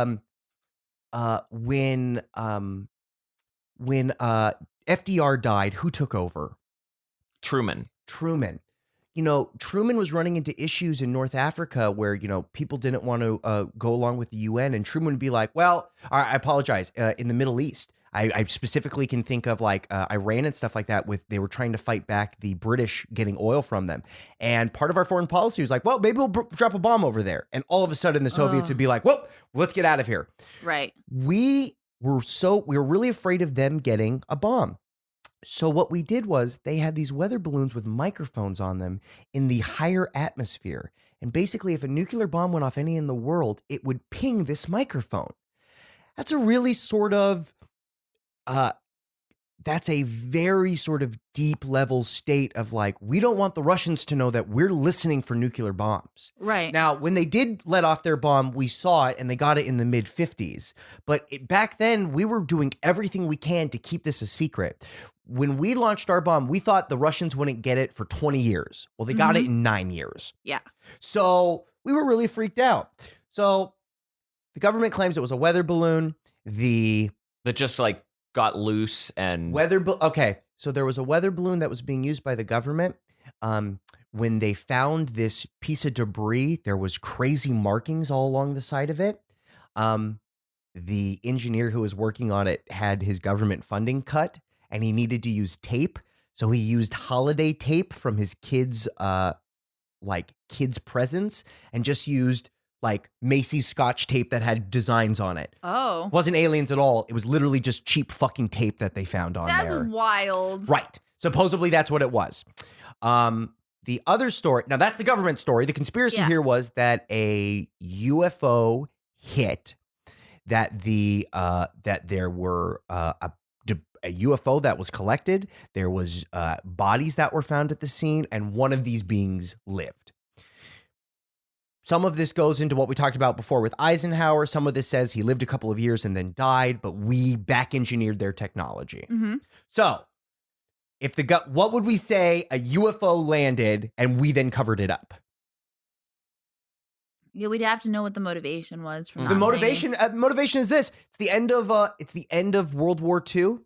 Speaker 2: FDR died, who took over?
Speaker 1: Truman.
Speaker 2: Truman was running into issues in North Africa where, people didn't want to go along with the UN, and Truman would be like, well, I apologize, in the Middle East. I specifically can think of like Iran and stuff like that. They were trying to fight back the British getting oil from them, and part of our foreign policy was like, well, maybe we'll drop a bomb over there, and all of a sudden the Soviets would be like, well, let's get out of here.
Speaker 3: Right.
Speaker 2: We were really afraid of them getting a bomb. So what we did was they had these weather balloons with microphones on them in the higher atmosphere, and basically, if a nuclear bomb went off any in the world, it would ping this microphone. That's a really sort of that's a very sort of deep level state of like, we don't want the Russians to know that we're listening for nuclear bombs.
Speaker 3: Right.
Speaker 2: Now, when they did let off their bomb, we saw it and they got it in the mid 50s. But back then, we were doing everything we can to keep this a secret. When we launched our bomb, we thought the Russians wouldn't get it for 20 years. Well, they got it in 9 years.
Speaker 3: Yeah.
Speaker 2: So we were really freaked out. So the government claims it was a weather balloon.
Speaker 1: That just like got loose and
Speaker 2: Okay, so there was a weather balloon that was being used by the government. when they found this piece of debris, there was crazy markings all along the side of it. The engineer who was working on it had his government funding cut, and he needed to use tape. So he used holiday tape from his kids' presents, and just used like Macy's Scotch tape that had designs on it.
Speaker 3: Oh.
Speaker 2: It wasn't aliens at all. It was literally just cheap fucking tape that they found on there.
Speaker 3: That's wild.
Speaker 2: Right. Supposedly that's what it was. The other story, now that's the government story. The conspiracy here was that a UFO hit, that there were a UFO that was collected. There was bodies that were found at the scene, and one of these beings lived. Some of this goes into what we talked about before with Eisenhower. Some of this says he lived a couple of years and then died, but we back engineered their technology.
Speaker 3: Mm-hmm.
Speaker 2: So, what would we say a UFO landed and we then covered it up?
Speaker 3: Yeah, we'd have to know what the motivation was from
Speaker 2: The motivation is this. It's the end of World War II.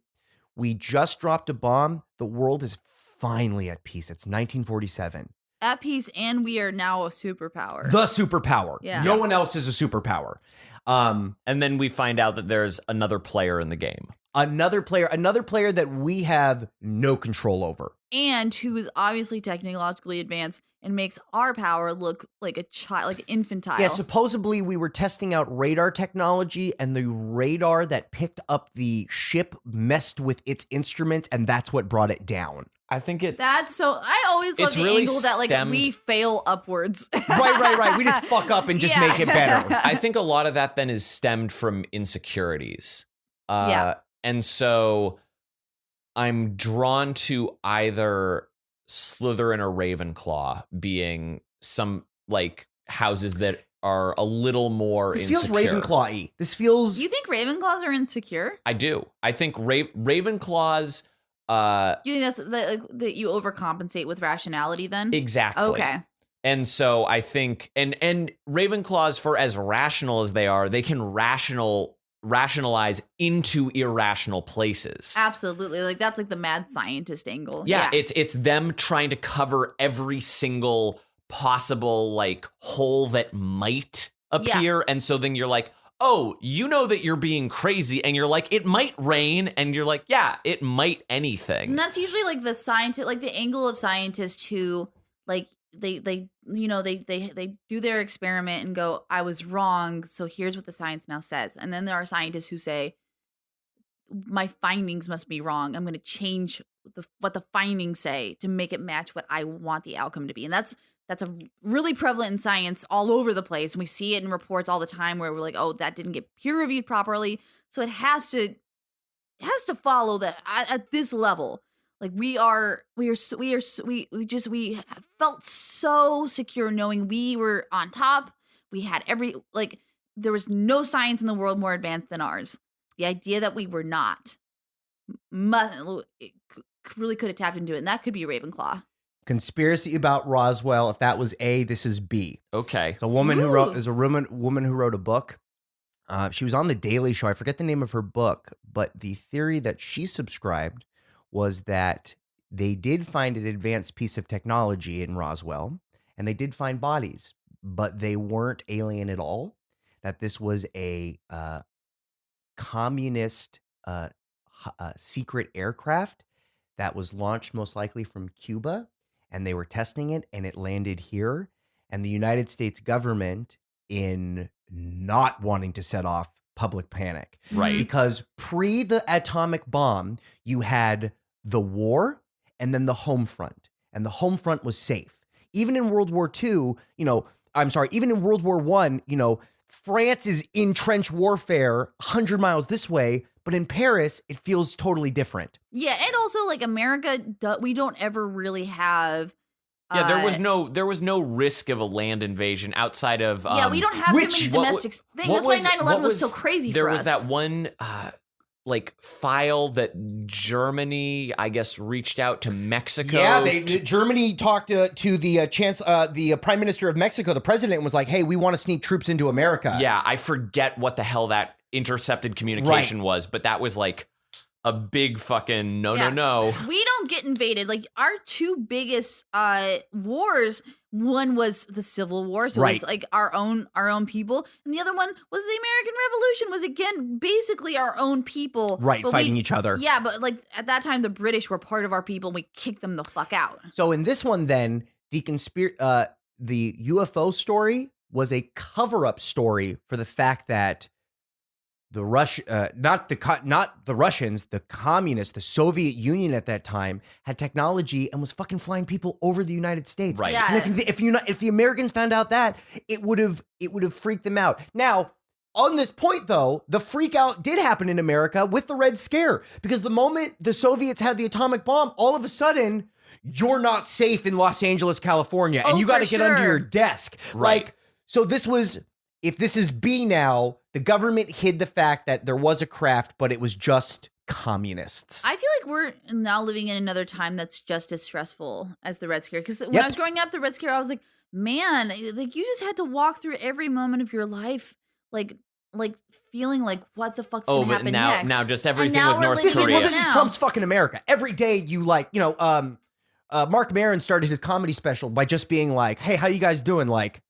Speaker 2: We just dropped a bomb. The world is finally at peace. It's 1947.
Speaker 3: At peace, and we are now a superpower.
Speaker 2: The superpower.
Speaker 3: Yeah.
Speaker 2: No one else is a superpower.
Speaker 1: And then we find out that there's another player in the game.
Speaker 2: Another player that we have no control over.
Speaker 3: And who is obviously technologically advanced and makes our power look like a child, like infantile.
Speaker 2: Yeah, supposedly we were testing out radar technology, and the radar that picked up the ship messed with its instruments, and that's what brought it down.
Speaker 1: I think it's...
Speaker 3: I always love the
Speaker 1: really
Speaker 3: angle that like
Speaker 1: stemmed-
Speaker 3: we fail upwards.
Speaker 2: Right. We just fuck up and just make it better.
Speaker 1: I think a lot of that then is stemmed from insecurities.
Speaker 3: Yeah.
Speaker 1: And so I'm drawn to either Slytherin or Ravenclaw being some like houses that are a little more
Speaker 2: This
Speaker 1: insecure.
Speaker 2: feels Ravenclaw-y. This feels...
Speaker 3: You think Ravenclaws are insecure?
Speaker 1: I do. I think Ravenclaws...
Speaker 3: You think that you overcompensate with rationality then?
Speaker 1: Exactly.
Speaker 3: Okay.
Speaker 1: And so I think, and Ravenclaws, for as rational as they are, they can rationalize into irrational places.
Speaker 3: Absolutely. Like that's like the mad scientist angle.
Speaker 1: Yeah, it's them trying to cover every single possible like hole that might appear. And so then you're like, oh, you know that you're being crazy, and you're like, it might rain, and you're like, yeah, it might anything.
Speaker 3: And that's usually like the scientist, like the angle of scientists who like they do their experiment and go, I was wrong, so here's what the science now says. And then there are scientists who say, my findings must be wrong. I'm going to change what the findings say to make it match what I want the outcome to be. And that's a really prevalent in science all over the place. And we see it in reports all the time where we're like, oh, that didn't get peer reviewed properly. So it has to follow that at this level. Like we felt so secure knowing we were on top. We had there was no science in the world more advanced than ours. The idea that we were not really could have tapped into it. And that could be Ravenclaw.
Speaker 2: Conspiracy about Roswell. If that was A, this is B.
Speaker 1: Okay.
Speaker 2: It's a woman who wrote. There's a woman who wrote a book. She was on the Daily Show. I forget the name of her book, but the theory that she subscribed was that they did find an advanced piece of technology in Roswell, and they did find bodies, but they weren't alien at all. That this was a communist secret aircraft that was launched most likely from Cuba. And they were testing it, and it landed here. And the United States government, in not wanting to set off public panic,
Speaker 1: Right.
Speaker 2: because pre the atomic bomb, you had the war and then the home front, and the home front was safe. Even in World War II, even in World War I, France is in trench warfare 100 miles this way, but in Paris, it feels totally different.
Speaker 3: Yeah, and also like America, we don't ever really have.
Speaker 1: Yeah, there was no risk of a land invasion outside of.
Speaker 3: We don't have too many domestic things. That's why 9/11 was so crazy for us.
Speaker 1: There was that one file that Germany, I guess, reached out to Mexico.
Speaker 2: Yeah, Germany talked to the Prime Minister of Mexico, the president, and was like, "Hey, we want to sneak troops into America."
Speaker 1: Yeah, I forget what the hell that intercepted communication was, but that was like a big fucking no.
Speaker 3: We don't get invaded. Like our two biggest wars, one was the Civil War, so
Speaker 2: Right.
Speaker 3: it's like our own people, and the other one was the American Revolution, was again basically our own people,
Speaker 2: Right,
Speaker 3: but
Speaker 2: fighting each other.
Speaker 3: Yeah, but like at that time, the British were part of our people, and we kicked them the fuck out.
Speaker 2: So in this one, then the UFO story was a cover-up story for the fact that the not the Russians, the communists, the Soviet Union at that time had technology and was fucking flying people over the United States.
Speaker 1: Right.
Speaker 3: Yeah.
Speaker 2: And if the Americans found out that, it would have freaked them out. Now, on this point, though, the freak out did happen in America with the Red Scare, because the moment the Soviets had the atomic bomb, all of a sudden, you're not safe in Los Angeles, California, and you got to get under your desk.
Speaker 1: Right.
Speaker 2: Like, so this was, if this is B now, the government hid the fact that there was a craft, but it was just communists.
Speaker 3: I feel like we're now living in another time that's just as stressful as the Red Scare. Because when I was growing up, the Red Scare, I was like, man, like you just had to walk through every moment of your life, like feeling like what the fuck's gonna happen next.
Speaker 1: Now just everything
Speaker 3: now
Speaker 1: with
Speaker 3: we're
Speaker 1: North
Speaker 3: living
Speaker 1: Korea.
Speaker 2: This is Trump's fucking America. Every day you Mark Maron started his comedy special by just being like, hey, how you guys doing? Like,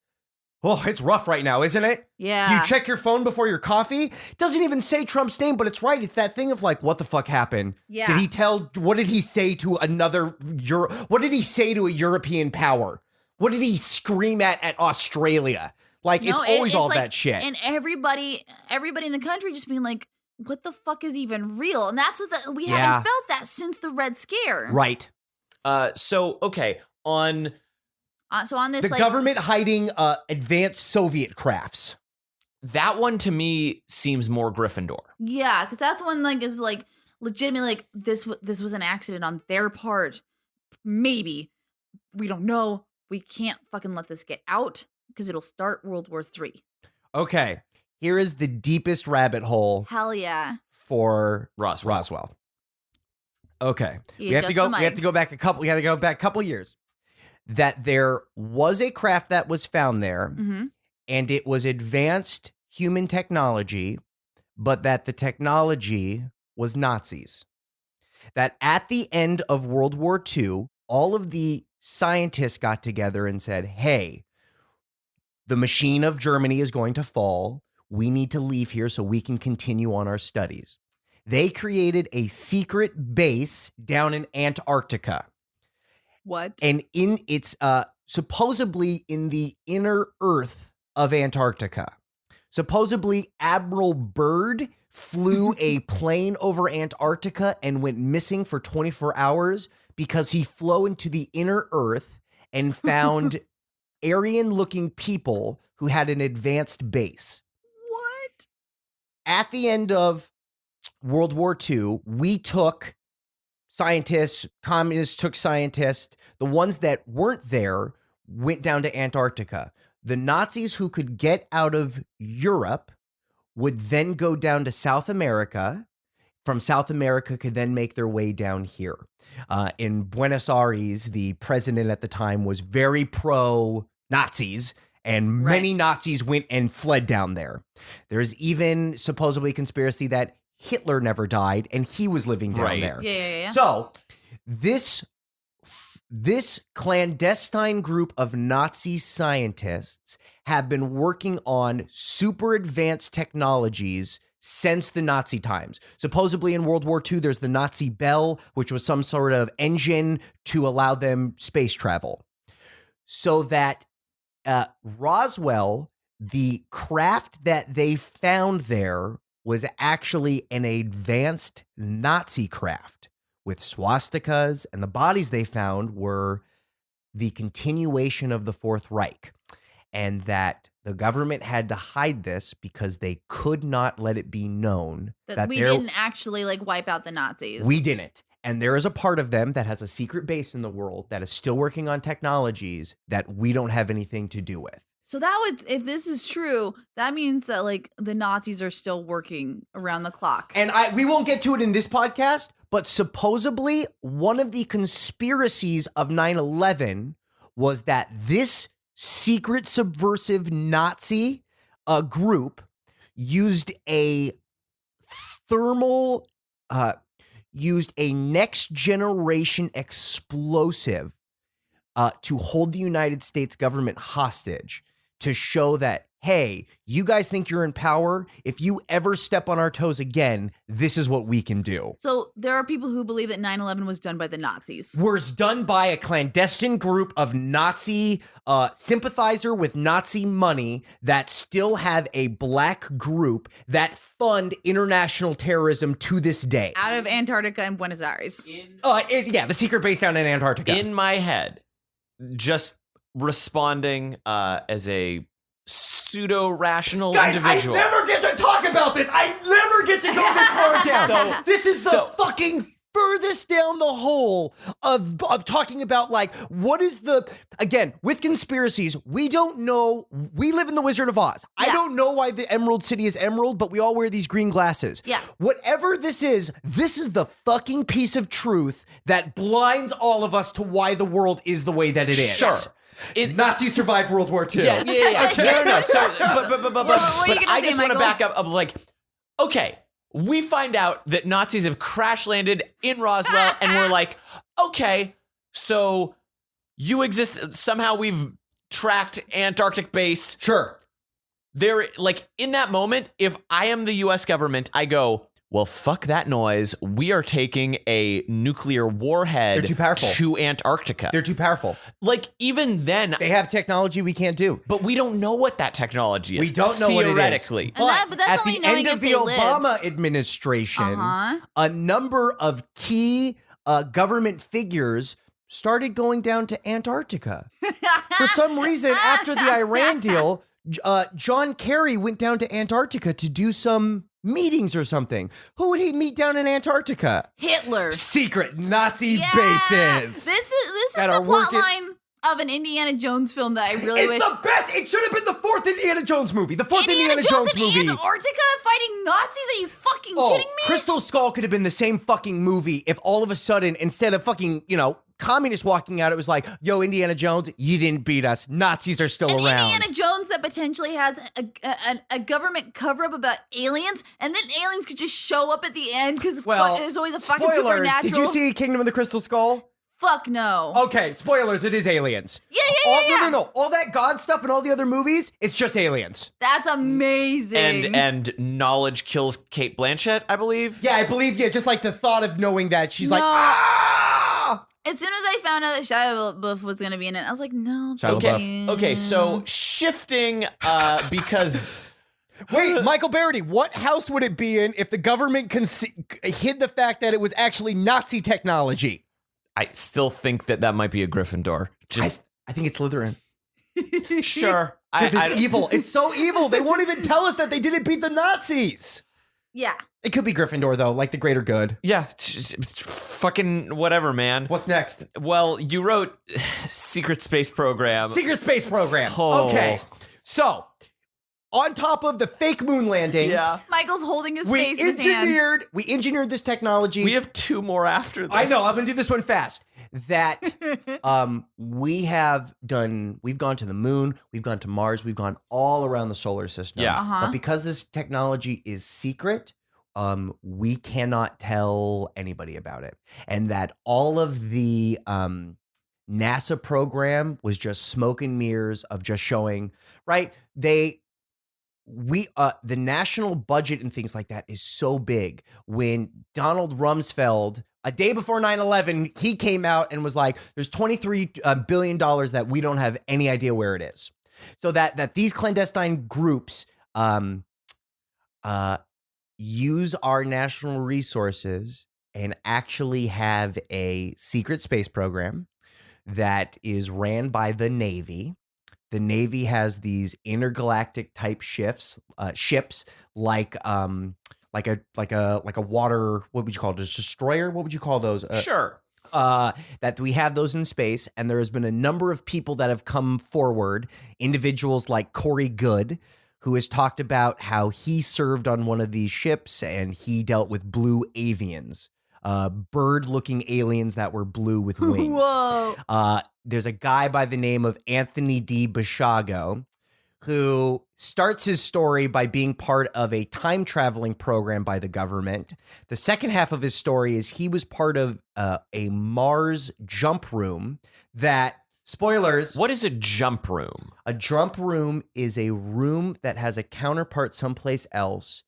Speaker 2: oh, it's rough right now, isn't it?
Speaker 3: Yeah.
Speaker 2: Do you check your phone before your coffee? Doesn't even say Trump's name, but it's right. It's that thing of like, what the fuck happened?
Speaker 3: Yeah.
Speaker 2: What did he say to what did he say to a European power? What did he scream at Australia? Like, it's always all
Speaker 3: like,
Speaker 2: that shit.
Speaker 3: And everybody in the country just being like, what the fuck is even real? And that's we haven't felt that since the Red Scare.
Speaker 2: Right.
Speaker 1: So on
Speaker 3: this,
Speaker 2: the government hiding advanced Soviet crafts.
Speaker 1: that one, to me seems more Gryffindor.
Speaker 3: Yeah, because that's one like is like legitimately like this was an accident on their part. Maybe. We don't know. We can't fucking let this get out because it'll start World War III.
Speaker 2: Okay, here is the deepest rabbit hole
Speaker 3: Hell yeah.
Speaker 2: for
Speaker 1: Roswell.
Speaker 2: Okay, we have to go back a couple years. That there was a craft that was found there,
Speaker 3: Mm-hmm.
Speaker 2: and it was advanced human technology, but that the technology was Nazis. That at the end of World War II, all of the scientists got together and said, hey, the machine of Germany is going to fall. We need to leave here so we can continue on our studies. They created a secret base down in Antarctica.
Speaker 3: What?
Speaker 2: And it's supposedly in the inner earth of Antarctica. Supposedly Admiral Byrd flew a plane over Antarctica and went missing for 24 hours because he flew into the inner earth and found Aryan-looking people who had an advanced base.
Speaker 3: What?
Speaker 2: At the end of World War II, we took scientists, communists took scientists. The ones that weren't there went down to Antarctica. The Nazis who could get out of Europe would then go down to South America. From South America could then make their way down here. In Buenos Aires, the president at the time was very pro-Nazis, and many Nazis went and fled down there. There's even supposedly a conspiracy that Hitler never died, and he was living down there.
Speaker 3: Yeah.
Speaker 2: So this clandestine group of Nazi scientists have been working on super advanced technologies since the Nazi times. Supposedly in World War II, there's the Nazi Bell, which was some sort of engine to allow them space travel. So that Roswell, the craft that they found there was actually an advanced Nazi craft with swastikas, and the bodies they found were the continuation of the Fourth Reich, and that the government had to hide this because they could not let it be known that
Speaker 3: we didn't actually like wipe out the Nazis.
Speaker 2: We didn't. And there is a part of them that has a secret base in the world that is still working on technologies that we don't have anything to do with.
Speaker 3: So that would, if this is true, that means that like the Nazis are still working around the clock.
Speaker 2: And we won't get to it in this podcast, but supposedly one of the conspiracies of 9/11 was that this secret subversive Nazi group used a thermal used a next generation explosive to hold the United States government hostage to show that, hey, you guys think you're in power? If you ever step on our toes again, this is what we can do.
Speaker 3: So there are people who believe that 9/11 was done by the Nazis.
Speaker 2: Was done by a clandestine group of Nazi sympathizer with Nazi money that still have a black group that fund international terrorism to this day.
Speaker 3: Out of Antarctica and Buenos Aires.
Speaker 2: The secret base down in Antarctica.
Speaker 1: In my head, just responding as a pseudo-rational individual.
Speaker 2: I never get to talk about this. I never get to go this far down. This is the fucking furthest down the hole of talking about, like, what is the, again, with conspiracies, we don't know, we live in the Wizard of Oz. I don't know why the Emerald City is emerald, but we all wear these green glasses.
Speaker 3: Yeah.
Speaker 2: Whatever this is the fucking piece of truth that blinds all of us to why the world is the way that it is.
Speaker 1: Sure.
Speaker 2: Nazis survived World War II.
Speaker 1: Yeah. Okay. No. So, but I just want to back up of like, okay, we find out that Nazis have crash landed in Roswell, and we're like, okay, so you exist. Somehow we've tracked Antarctic base.
Speaker 2: Sure.
Speaker 1: There, like, in that moment, if I am the U.S. government, I go, well, fuck that noise. We are taking a nuclear warhead
Speaker 2: They're too powerful.
Speaker 1: To Antarctica.
Speaker 2: They're too powerful.
Speaker 1: Like, even then,
Speaker 2: They have technology we can't do.
Speaker 1: but we don't know what that technology is.
Speaker 2: We don't know what it is.
Speaker 1: Theoretically.
Speaker 3: But that's
Speaker 2: at
Speaker 3: only
Speaker 2: the
Speaker 3: knowing
Speaker 2: end
Speaker 3: if
Speaker 2: of the
Speaker 3: they
Speaker 2: Obama
Speaker 3: lived.
Speaker 2: administration,
Speaker 3: Uh-huh.
Speaker 2: a number of key government figures started going down to Antarctica. For some reason, after the Iran deal, John Kerry went down to Antarctica to do some meetings or something. Who would he meet down in Antarctica?
Speaker 3: Hitler.
Speaker 2: Secret Nazi
Speaker 3: Yeah!
Speaker 2: bases.
Speaker 3: This is
Speaker 2: that
Speaker 3: the
Speaker 2: are
Speaker 3: plot
Speaker 2: working-
Speaker 3: line of an Indiana Jones film that I really wish.
Speaker 2: It's the best. It should have been the fourth Indiana Jones movie. The fourth Indiana Jones
Speaker 3: in
Speaker 2: movie.
Speaker 3: Antarctica fighting Nazis? Are you fucking kidding me?
Speaker 2: Crystal Skull could have been the same fucking movie if all of a sudden, instead of fucking, communists walking out, it was like, yo, Indiana Jones, you didn't beat us. Nazis are still around.
Speaker 3: Indiana Jones that potentially has a government cover-up about aliens, and then aliens could just show up at the end because there's always a fucking
Speaker 2: spoilers.
Speaker 3: supernatural.
Speaker 2: Did you see Kingdom of the Crystal Skull?
Speaker 3: Fuck no.
Speaker 2: Okay, spoilers, it is aliens.
Speaker 3: Yeah.
Speaker 2: No. All that God stuff and all the other movies, it's just aliens.
Speaker 3: That's amazing.
Speaker 1: And knowledge kills Kate Blanchett, I believe.
Speaker 2: Yeah, I believe, just like the thought of knowing that, she's like,
Speaker 3: No.
Speaker 2: ah!
Speaker 3: As soon as I found out that Shia LaBeouf was going to be in it, I was like, no.
Speaker 2: Shia
Speaker 3: thank
Speaker 2: LaBeouf.
Speaker 3: you.
Speaker 1: Okay, so shifting because
Speaker 2: Wait, Michael Barryte, what house would it be in if the government hid the fact that it was actually Nazi technology?
Speaker 1: I still think that might be a Gryffindor. Just
Speaker 2: I think it's Slytherin.
Speaker 1: sure.
Speaker 2: Because it's evil. It's so evil. They won't even tell us that they didn't beat the Nazis.
Speaker 3: Yeah.
Speaker 2: It could be Gryffindor, though, like the greater good.
Speaker 1: Yeah, fucking whatever, man.
Speaker 2: What's next?
Speaker 1: Well, you wrote Secret Space Program.
Speaker 2: Secret Space Program.
Speaker 1: Oh.
Speaker 2: Okay. So, on top of the fake moon landing,
Speaker 1: Yeah.
Speaker 3: Michael's holding his
Speaker 2: we
Speaker 3: face in his hand.
Speaker 2: engineered this technology.
Speaker 1: We have two more after this.
Speaker 2: I know, I'm going to do this one fast. That we've gone to the moon, we've gone to Mars, we've gone all around the solar system.
Speaker 1: Yeah.
Speaker 3: Uh-huh.
Speaker 2: But because this technology is secret, we cannot tell anybody about it. And that all of the NASA program was just smoke and mirrors of just showing, right? The national budget and things like that is so big. When Donald Rumsfeld, a day before 9/11, he came out and was like, there's $23 billion that we don't have any idea where it is. So that these clandestine groups use our national resources and actually have a secret space program that is ran by the Navy. The Navy has these intergalactic type ships like a water, what would you call it? A destroyer? What would you call those?
Speaker 1: Sure.
Speaker 2: That we have those in space, and there has been a number of people that have come forward, individuals like Corey Goode, who has talked about how he served on one of these ships and he dealt with blue avians, bird-looking aliens that were blue with wings.
Speaker 3: Whoa.
Speaker 2: There's a guy by the name of Anthony D. Bashago who starts his story by being part of a time traveling program by the government. The second half of his story is he was part of a Mars jump room that, spoilers.
Speaker 1: What is a jump room?
Speaker 2: A jump room is a room that has a counterpart someplace else,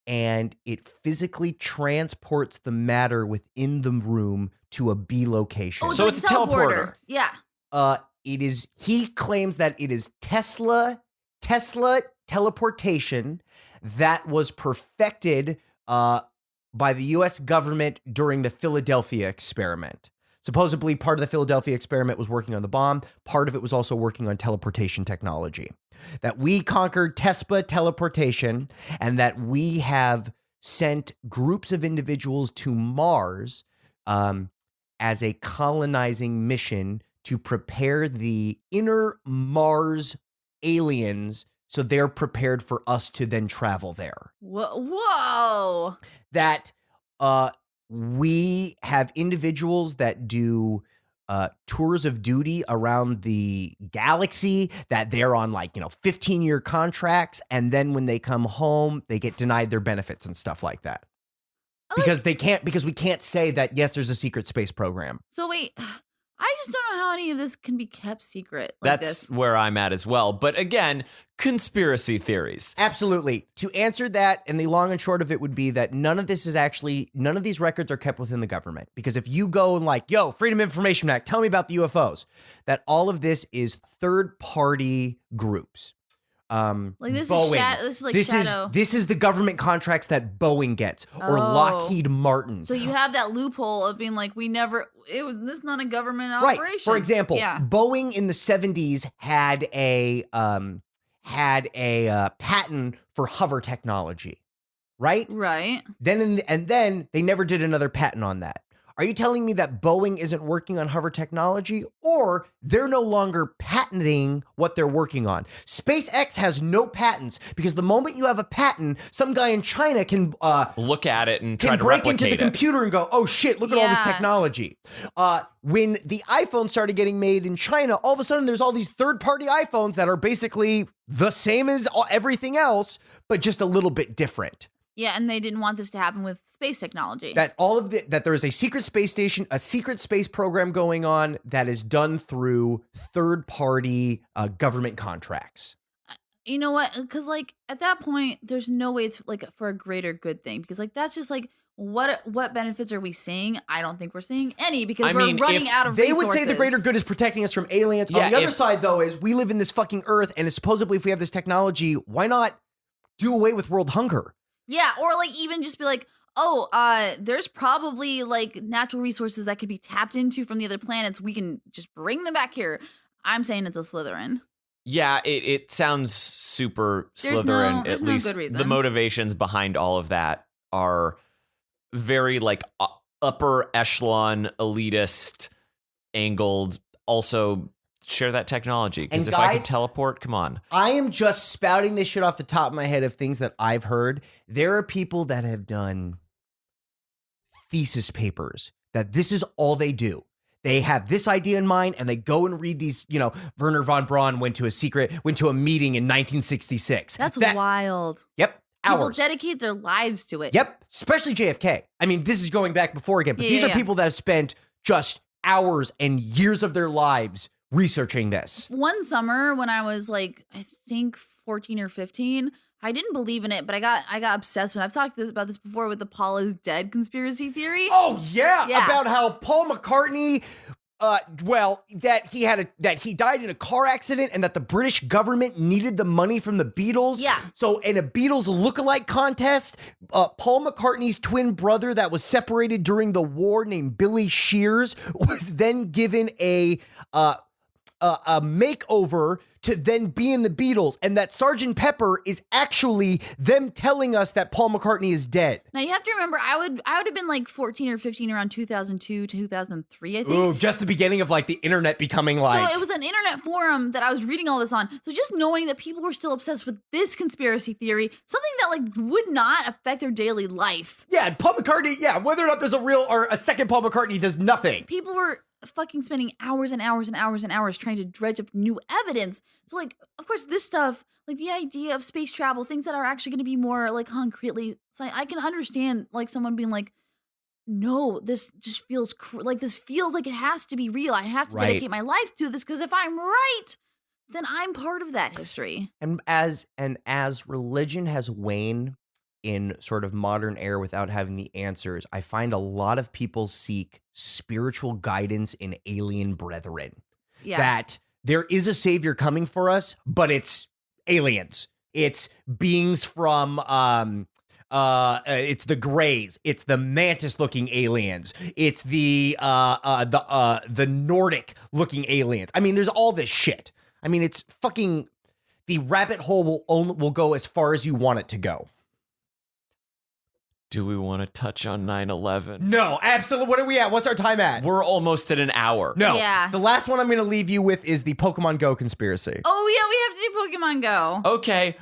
Speaker 2: and it physically transports the matter within the room to a B location.
Speaker 3: Oh,
Speaker 1: So it's a teleporter.
Speaker 3: Yeah.
Speaker 2: He claims that it is Tesla teleportation that was perfected by the US government during the Philadelphia experiment. Supposedly part of the Philadelphia experiment was working on the bomb. Part of it was also working on teleportation technology. That we conquered Tesla teleportation, and that we have sent groups of individuals to Mars as a colonizing mission to prepare the inner Mars aliens so they're prepared for us to then travel there.
Speaker 3: Whoa.
Speaker 2: That we have individuals that do tours of duty around the galaxy, that they're on 15-year contracts, and then when they come home, they get denied their benefits and stuff like that. Because we can't say that, yes, there's a secret space program.
Speaker 3: So wait, I just don't know how any of this can be kept secret.
Speaker 1: That's where I'm at as well. But again, conspiracy theories.
Speaker 2: Absolutely. To answer that, and the long and short of it would be that none of these records are kept within the government. Because if you go and Freedom of Information Act, tell me about the UFOs, that all of this is third-party groups.
Speaker 3: This
Speaker 2: Boeing.
Speaker 3: is shadow.
Speaker 2: This is the government contracts that Boeing gets, or Lockheed Martin.
Speaker 3: So you have that loophole of being like, this is not a government
Speaker 2: Right.
Speaker 3: operation.
Speaker 2: For example, Boeing in the 70s had a patent for hover technology, right?
Speaker 3: Right.
Speaker 2: Then they never did another patent on that. Are you telling me that Boeing isn't working on hover technology, or they're no longer patenting what they're working on? SpaceX has no patents, because the moment you have a patent, some guy in China can
Speaker 1: look at it and try to
Speaker 2: break
Speaker 1: replicate
Speaker 2: into the computer and go, oh shit, look at all this technology. When the iPhone started getting made in China, all of a sudden there's all these third-party iPhones that are basically the same as everything else, but just a little bit different.
Speaker 3: Yeah, and they didn't want this to happen with space technology.
Speaker 2: That there is a secret space station, a secret space program going on that is done through third-party government contracts.
Speaker 3: You know what? Because at that point, there's no way it's for a greater good thing. Because that's just what benefits are we seeing? I don't think we're seeing any, because we're running out of resources.
Speaker 2: They would say the greater good is protecting us from aliens.
Speaker 1: Yeah,
Speaker 2: on the other side, though, is we live in this fucking Earth, and supposedly if we have this technology, why not do away with world hunger?
Speaker 3: Yeah, or even just be there's probably natural resources that could be tapped into from the other planets. We can just bring them back here. I'm saying it's a Slytherin.
Speaker 1: Yeah, it sounds super
Speaker 3: There's
Speaker 1: Slytherin.
Speaker 3: there's
Speaker 1: At
Speaker 3: no
Speaker 1: least
Speaker 3: good reason.
Speaker 1: the motivations behind all of that are very upper echelon, elitist, angled. Also, share that technology, because if I can teleport, come on.
Speaker 2: I am just spouting this shit off the top of my head of things that I've heard. There are people that have done thesis papers that this is all they do. They have this idea in mind, and they go and read these. Werner von Braun went to a meeting in 1966.
Speaker 3: That's wild.
Speaker 2: Yep.
Speaker 3: People
Speaker 2: Hours.
Speaker 3: dedicate their lives to it.
Speaker 2: Yep. Especially JFK. I mean, this is going back before again, but these are people that have spent just hours and years of their lives researching this.
Speaker 3: One summer when I was I think 14 or 15, I didn't believe in it, but I got obsessed with it. I've talked about this before with the Paul is dead conspiracy theory.
Speaker 2: Oh yeah. About how Paul McCartney that he died in a car accident, and that the British government needed the money from the Beatles.
Speaker 3: Yeah.
Speaker 2: So in a Beatles lookalike contest, Paul McCartney's twin brother that was separated during the war, named Billy Shears, was then given a makeover to then be in the Beatles, and that Sgt. Pepper is actually them telling us that Paul McCartney is dead.
Speaker 3: Now you have to remember, I would have been 14 or 15 around 2002, 2003, I think.
Speaker 2: Ooh, just the beginning of the internet becoming
Speaker 3: So it was an internet forum that I was reading all this on. So just knowing that people were still obsessed with this conspiracy theory, something that would not affect their daily life.
Speaker 2: Yeah, Paul McCartney, whether or not there's a real or a second Paul McCartney does nothing.
Speaker 3: People were fucking spending hours and hours and hours and hours trying to dredge up new evidence. So like, of course, this stuff, like the idea of space travel, things that are actually going to be more like concretely, so I can understand like someone being like, no, this just feels like this feels like it has to be real. I have to dedicate my life to this because if I'm right, then I'm part of that history.
Speaker 2: And as religion has waned in sort of modern era without having the answers, I find a lot of people seek spiritual guidance in alien brethren.
Speaker 3: Yeah.
Speaker 2: That there is a savior coming for us, but it's aliens. It's beings from it's the Greys. It's the mantis-looking aliens. It's the Nordic-looking aliens. I mean, there's all this shit. I mean, it's fucking the rabbit hole will go as far as you want it to go.
Speaker 1: Do we want to touch on 9/11?
Speaker 2: No, absolutely. What are we at? What's our time at?
Speaker 1: We're almost at an hour.
Speaker 2: No.
Speaker 3: Yeah.
Speaker 2: The last one I'm going to leave you with is the Pokemon Go conspiracy.
Speaker 3: Oh yeah, we have to do Pokemon Go.
Speaker 1: Okay.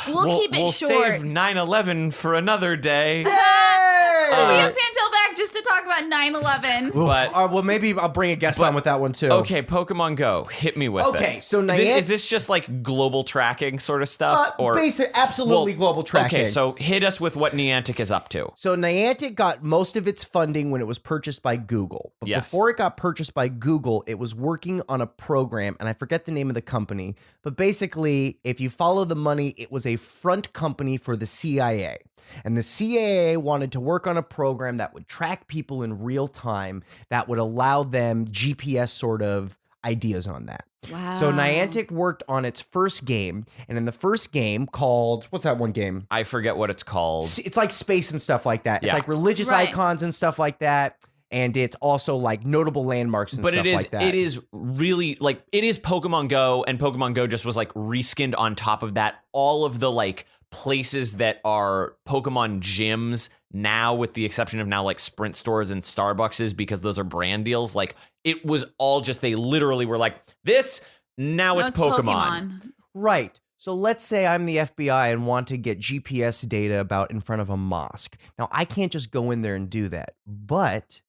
Speaker 3: We'll keep it
Speaker 1: we'll
Speaker 3: short.
Speaker 1: save 9/11 for another day.
Speaker 3: We have Santell back just to talk about 9/11.
Speaker 1: But
Speaker 2: maybe I'll bring a guest on with that one too.
Speaker 1: Okay, Pokemon Go. Hit me with it.
Speaker 2: Okay, so
Speaker 1: Is this just like global tracking sort of stuff?
Speaker 2: Absolutely global tracking.
Speaker 1: Okay, so hit us with what Niantic is up to.
Speaker 2: So Niantic got most of its funding when it was purchased by Google. But before it got purchased by Google, it was working on a program, and I forget the name of the company, but basically, if you follow the money, it was a front company for the CIA. And the CIA wanted to work on a program that would track people in real time that would allow them GPS sort of ideas on that.
Speaker 3: Wow.
Speaker 2: So Niantic worked on its first game, and in the first game called, what's that one game?
Speaker 1: I forget what it's called.
Speaker 2: It's like space and stuff like that. It's
Speaker 1: Yeah.
Speaker 2: like religious icons and stuff like that. And it's also like notable landmarks and stuff like that.
Speaker 1: It is really like, it is Pokemon Go, and Pokemon Go just was like reskinned on top of that. All of the like places that are Pokemon gyms now, with the exception of now like Sprint stores and Starbuckses, because those are brand deals. Like it was all just, they literally were like, this, now it's Pokemon.
Speaker 2: Right. So let's say I'm the FBI and want to get GPS data about in front of a mosque. Now, I can't just go in there and do that. But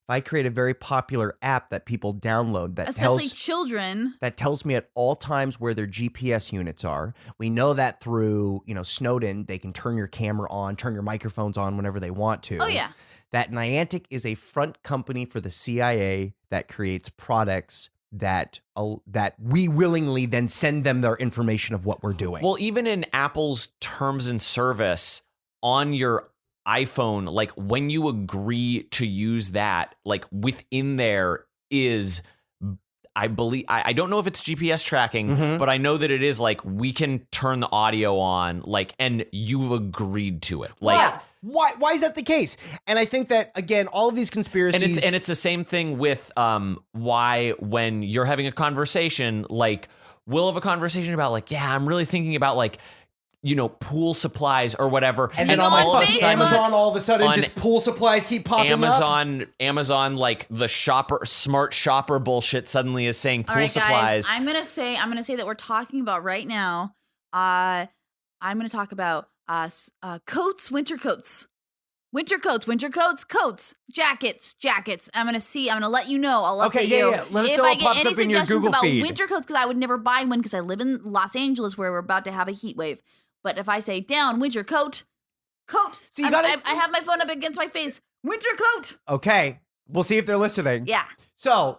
Speaker 2: if I create a very popular app that people download
Speaker 3: especially children,
Speaker 2: that tells me at all times where their GPS units are. We know that through, Snowden, they can turn your camera on, turn your microphones on whenever they want to.
Speaker 3: Oh yeah.
Speaker 2: That Niantic is a front company for the CIA that creates products that we willingly then send them their information of what we're doing.
Speaker 1: Well, even in Apple's terms and service on your iPhone, like when you agree to use that, like within there is, I believe, I don't know if it's GPS tracking, but I know that it is like, we can turn the audio on, like, and you've agreed to it. Like,
Speaker 2: yeah. Why is that the case? And I think that, again, all of these conspiracies,
Speaker 1: and it's the same thing with why when you're having a conversation, like we'll have a conversation about like, yeah, I'm really thinking about like, pool supplies or whatever.
Speaker 2: And then on my fucking Amazon, all of a sudden, just pool supplies keep popping up.
Speaker 1: Amazon, like the smart shopper bullshit suddenly is saying pool supplies.
Speaker 3: Guys, I'm gonna say that we're talking about right now. I'm gonna talk about coats, winter coats, jackets. I'm gonna let you know. I'll update you.
Speaker 2: Yeah. Let us know what pops up in your Google feed.
Speaker 3: Winter coats, because I would never buy one because I live in Los Angeles where we're about to have a heat wave. But if I say down, winter coat. So I have my phone up against my face. Winter coat.
Speaker 2: Okay. We'll see if they're listening.
Speaker 3: Yeah.
Speaker 2: So,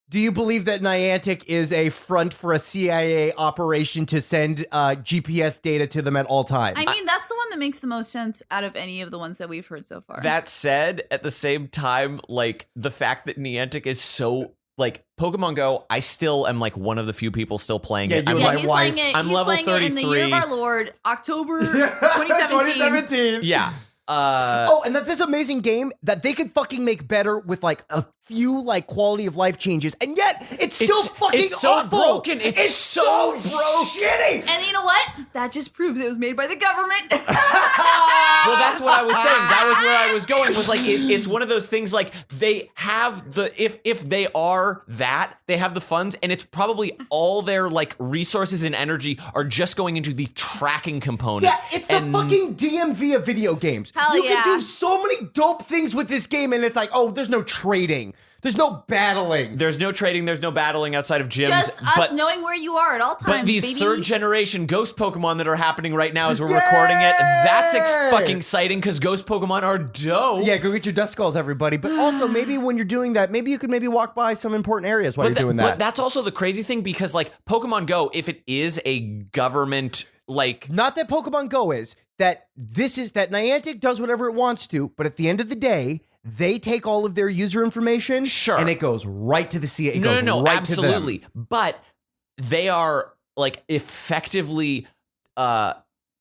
Speaker 2: do you believe that Niantic is a front for a CIA operation to send GPS data to them at all times?
Speaker 3: I mean, that's the one that makes the most sense out of any of the ones that we've heard so far.
Speaker 1: That said, at the same time, like the fact that Niantic is so like Pokemon Go, I still am like one of the few people still playing it.
Speaker 2: You and my wife.
Speaker 1: I'm level 33
Speaker 3: in the year of our Lord, October 2017.
Speaker 1: Yeah.
Speaker 2: And that's this amazing game that they could fucking make better with like a few like quality of life changes, and yet it's still fucking
Speaker 1: so
Speaker 2: awful.
Speaker 1: Broken. It's so
Speaker 2: shitty.
Speaker 3: And you know what? That just proves it was made by the government.
Speaker 1: Well, that's what I was saying. That was where I was going. Was like it's one of those things. Like they have the if they are that, they have the funds, and it's probably all their like resources and energy are just going into the tracking component.
Speaker 2: Yeah, it's the fucking DMV of video games.
Speaker 3: Hell
Speaker 2: you
Speaker 3: yeah.
Speaker 2: can do so many dope things with this game, and it's like, oh, there's no trading. There's no battling.
Speaker 1: There's no trading. There's no battling outside of gyms.
Speaker 3: Just us knowing where you are at all times,
Speaker 1: But these
Speaker 3: baby.
Speaker 1: third generation ghost Pokemon that are happening right now as we're recording it, that's fucking exciting because ghost Pokemon are dope.
Speaker 2: Yeah, go get your Duskulls, everybody. But also, maybe when you're doing that, maybe you could walk by some important areas while you're doing that.
Speaker 1: But that's also the crazy thing because, like, Pokemon Go, if it is a government, like...
Speaker 2: Not that Pokemon Go is. That Niantic does whatever it wants to, but at the end of the day, they take all of their user information,
Speaker 1: Sure,
Speaker 2: and it goes right to the CA.
Speaker 1: No, absolutely. But they are like effectively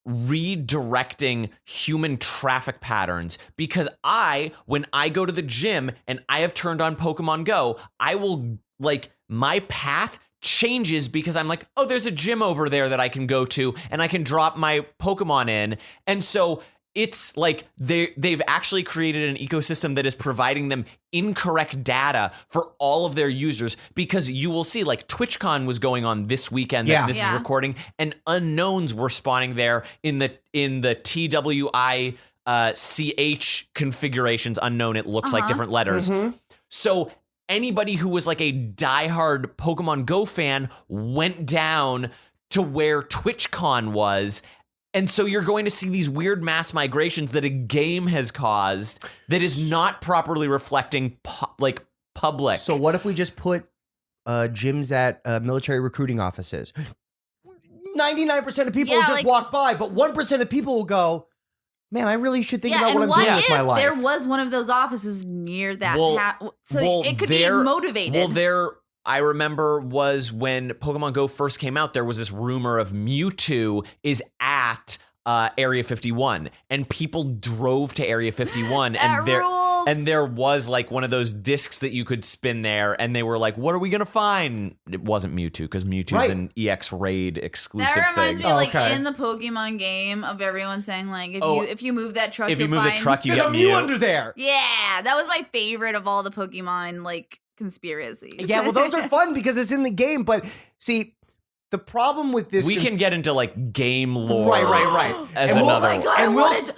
Speaker 1: redirecting human traffic patterns because when I go to the gym and I have turned on Pokemon Go, I will like my path changes because I'm like, oh, there's a gym over there that I can go to and I can drop my Pokemon in, and so. It's like they've actually created an ecosystem that is providing them incorrect data for all of their users because you will see like TwitchCon was going on this weekend that this is recording and unknowns were spawning there in the TWICH configurations. Unknown, it looks like different letters. So anybody who was like a diehard Pokemon Go fan went down to where TwitchCon was. And so you're going to see these weird mass migrations that a game has caused that is not properly reflecting public.
Speaker 2: So what if we just put gyms at military recruiting offices? 99% of people will just walk by, but 1% of people will go, man, I really should think about what I'm doing with my life.
Speaker 3: There was one of those offices near that, it could be motivated.
Speaker 1: I remember was when Pokemon Go first came out, there was this rumor of Mewtwo is at Area 51, and people drove to Area 51, and there was like one of those discs that you could spin there, and they were like, "What are we gonna find?" It wasn't Mewtwo because Mewtwo's an EX Raid exclusive thing.
Speaker 3: That reminds me, in the Pokemon game, of everyone saying like, if you move that truck,
Speaker 1: you get
Speaker 2: a Mew under there.
Speaker 3: Yeah, that was my favorite of all the Pokemon conspiracies.
Speaker 2: Yeah, well, those are fun because it's in the game. But see, the problem with this,
Speaker 1: we can get into like game lore,
Speaker 2: right.
Speaker 1: As
Speaker 2: and
Speaker 1: another.
Speaker 3: Oh my god, I wanted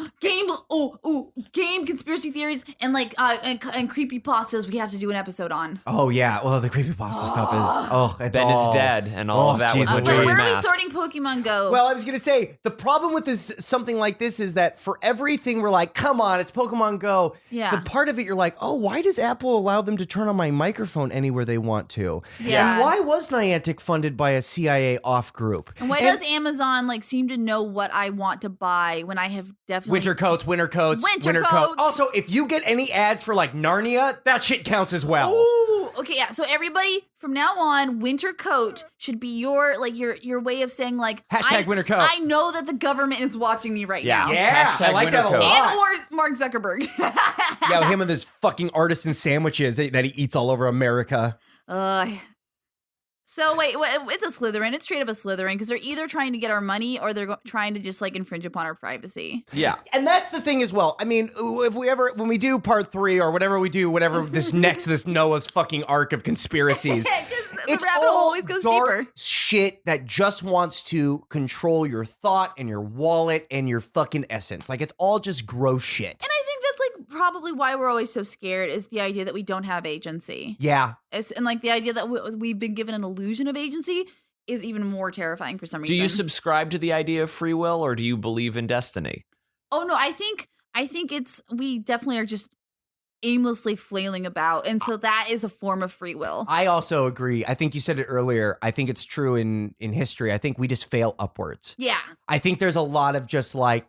Speaker 3: game conspiracy theories and and creepypastas. We have to do an episode on.
Speaker 2: Oh yeah, well the creepypasta stuff is
Speaker 1: Ben is dead, and all of that was
Speaker 3: We're
Speaker 1: mask.
Speaker 3: sorting Pokemon Go.
Speaker 2: Well, I was gonna say the problem with something like this is that for everything we're like, come on, it's Pokemon Go.
Speaker 3: Yeah.
Speaker 2: The part of it you're like, oh, why does Apple allow them to turn on my microphone anywhere they want to?
Speaker 3: Yeah.
Speaker 2: And why was Niantic funded by a CIA off group?
Speaker 3: And why does Amazon seem to know what I want to buy when I have definitely
Speaker 2: winter coats. Also, if you get any ads for Narnia, that shit counts as well.
Speaker 3: Ooh, okay, yeah. So everybody from now on, winter coat should be your way of saying
Speaker 2: hashtag winter coat.
Speaker 3: I know that the government is watching me right now.
Speaker 2: Yeah,
Speaker 1: hashtag
Speaker 2: I like that a lot.
Speaker 3: And or Mark Zuckerberg.
Speaker 2: Yeah, him and his fucking artisan sandwiches that he eats all over America.
Speaker 3: So wait, it's a Slytherin. It's straight up a Slytherin because they're either trying to get our money or they're trying to just infringe upon our privacy.
Speaker 1: Yeah,
Speaker 2: and that's the thing as well. I mean, when we do part 3 or whatever this Noah's fucking arc of conspiracies,
Speaker 3: it's rabbit hole always goes
Speaker 2: dark
Speaker 3: deeper.
Speaker 2: Shit that just wants to control your thought and your wallet and your fucking essence. It's all just gross shit.
Speaker 3: And I think that's probably why we're always so scared is the idea that we don't have agency.
Speaker 2: Yeah.
Speaker 3: And the idea that we've been given an illusion of agency is even more terrifying for some reason.
Speaker 1: Do you subscribe to the idea of free will, or do you believe in destiny?
Speaker 3: Oh no, I think we definitely are just aimlessly flailing about, and so that is a form of free will.
Speaker 2: I also agree. I think you said it earlier. I think it's true in history. I think we just fail upwards.
Speaker 3: Yeah.
Speaker 2: I think there's a lot of just we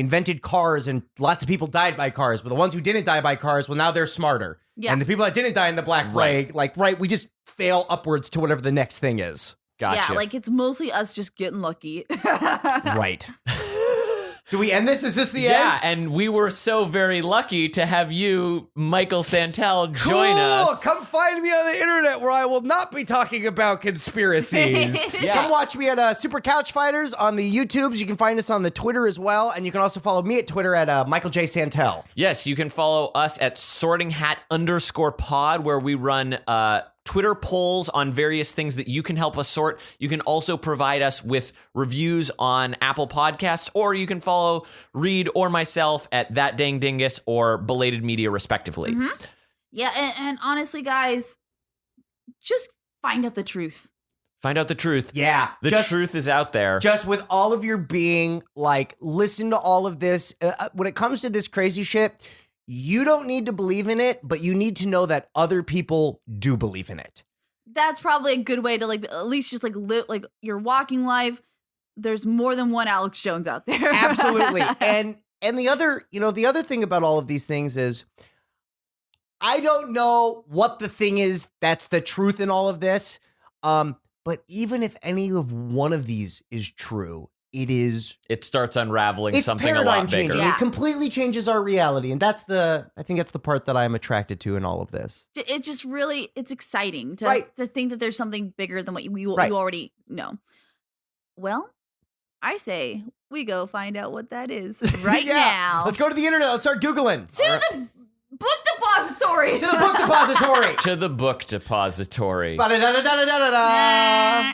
Speaker 2: invented cars and lots of people died by cars, but the ones who didn't die by cars, well, now they're smarter.
Speaker 3: Yeah.
Speaker 2: And the people that didn't die in the Black Plague, we just fail upwards to whatever the next thing is.
Speaker 1: Gotcha.
Speaker 3: Yeah, it's mostly us just getting lucky.
Speaker 2: Right. Do we end this? Is this the end?
Speaker 1: Yeah, and we were so very lucky to have you, Michael Santell, join us.
Speaker 2: Come find me on the internet where I will not be talking about conspiracies.
Speaker 1: Yeah.
Speaker 2: Come watch me at Super Couch Fighters on the YouTubes. You can find us on the Twitter as well, and you can also follow me at Twitter at Michael J. Santell.
Speaker 1: Yes, you can follow us at sortinghat_pod, where we run Twitter polls on various things that you can help us sort. You can also provide us with reviews on Apple Podcasts, or you can follow Reed or myself at That Dang Dingus or Belated Media, respectively.
Speaker 3: Mm-hmm. Yeah, and honestly, guys, just find out the truth.
Speaker 1: Find out the truth.
Speaker 2: Yeah.
Speaker 1: The truth is out there.
Speaker 2: Just with all of your being, like, listen to all of this. When it comes to this crazy shit, you don't need to believe in it, but you need to know that other people do believe in it.
Speaker 3: That's probably a good way to, like, at least just, like, live, like, your walking life. There's more than one Alex Jones out there.
Speaker 2: Absolutely. And the other, the other thing about all of these things is I don't know what the thing is that's the truth in all of this. But even if any of one of these is true, it
Speaker 1: starts unraveling something a lot
Speaker 2: paradigm
Speaker 1: bigger.
Speaker 2: changing.
Speaker 3: Yeah.
Speaker 2: It completely changes our reality. And I think that's the part that I'm attracted to in all of this.
Speaker 3: It just really, it's exciting to
Speaker 2: Right.
Speaker 3: think that there's something bigger than what you
Speaker 2: Right.
Speaker 3: already know. Well, I say we go find out what that is right
Speaker 2: Yeah.
Speaker 3: now.
Speaker 2: Let's go to the internet. Let's start Googling.
Speaker 3: To the book depository.
Speaker 2: To the book depository.
Speaker 1: To the book depository.
Speaker 2: Ba-da-da-da-da-da-da-da.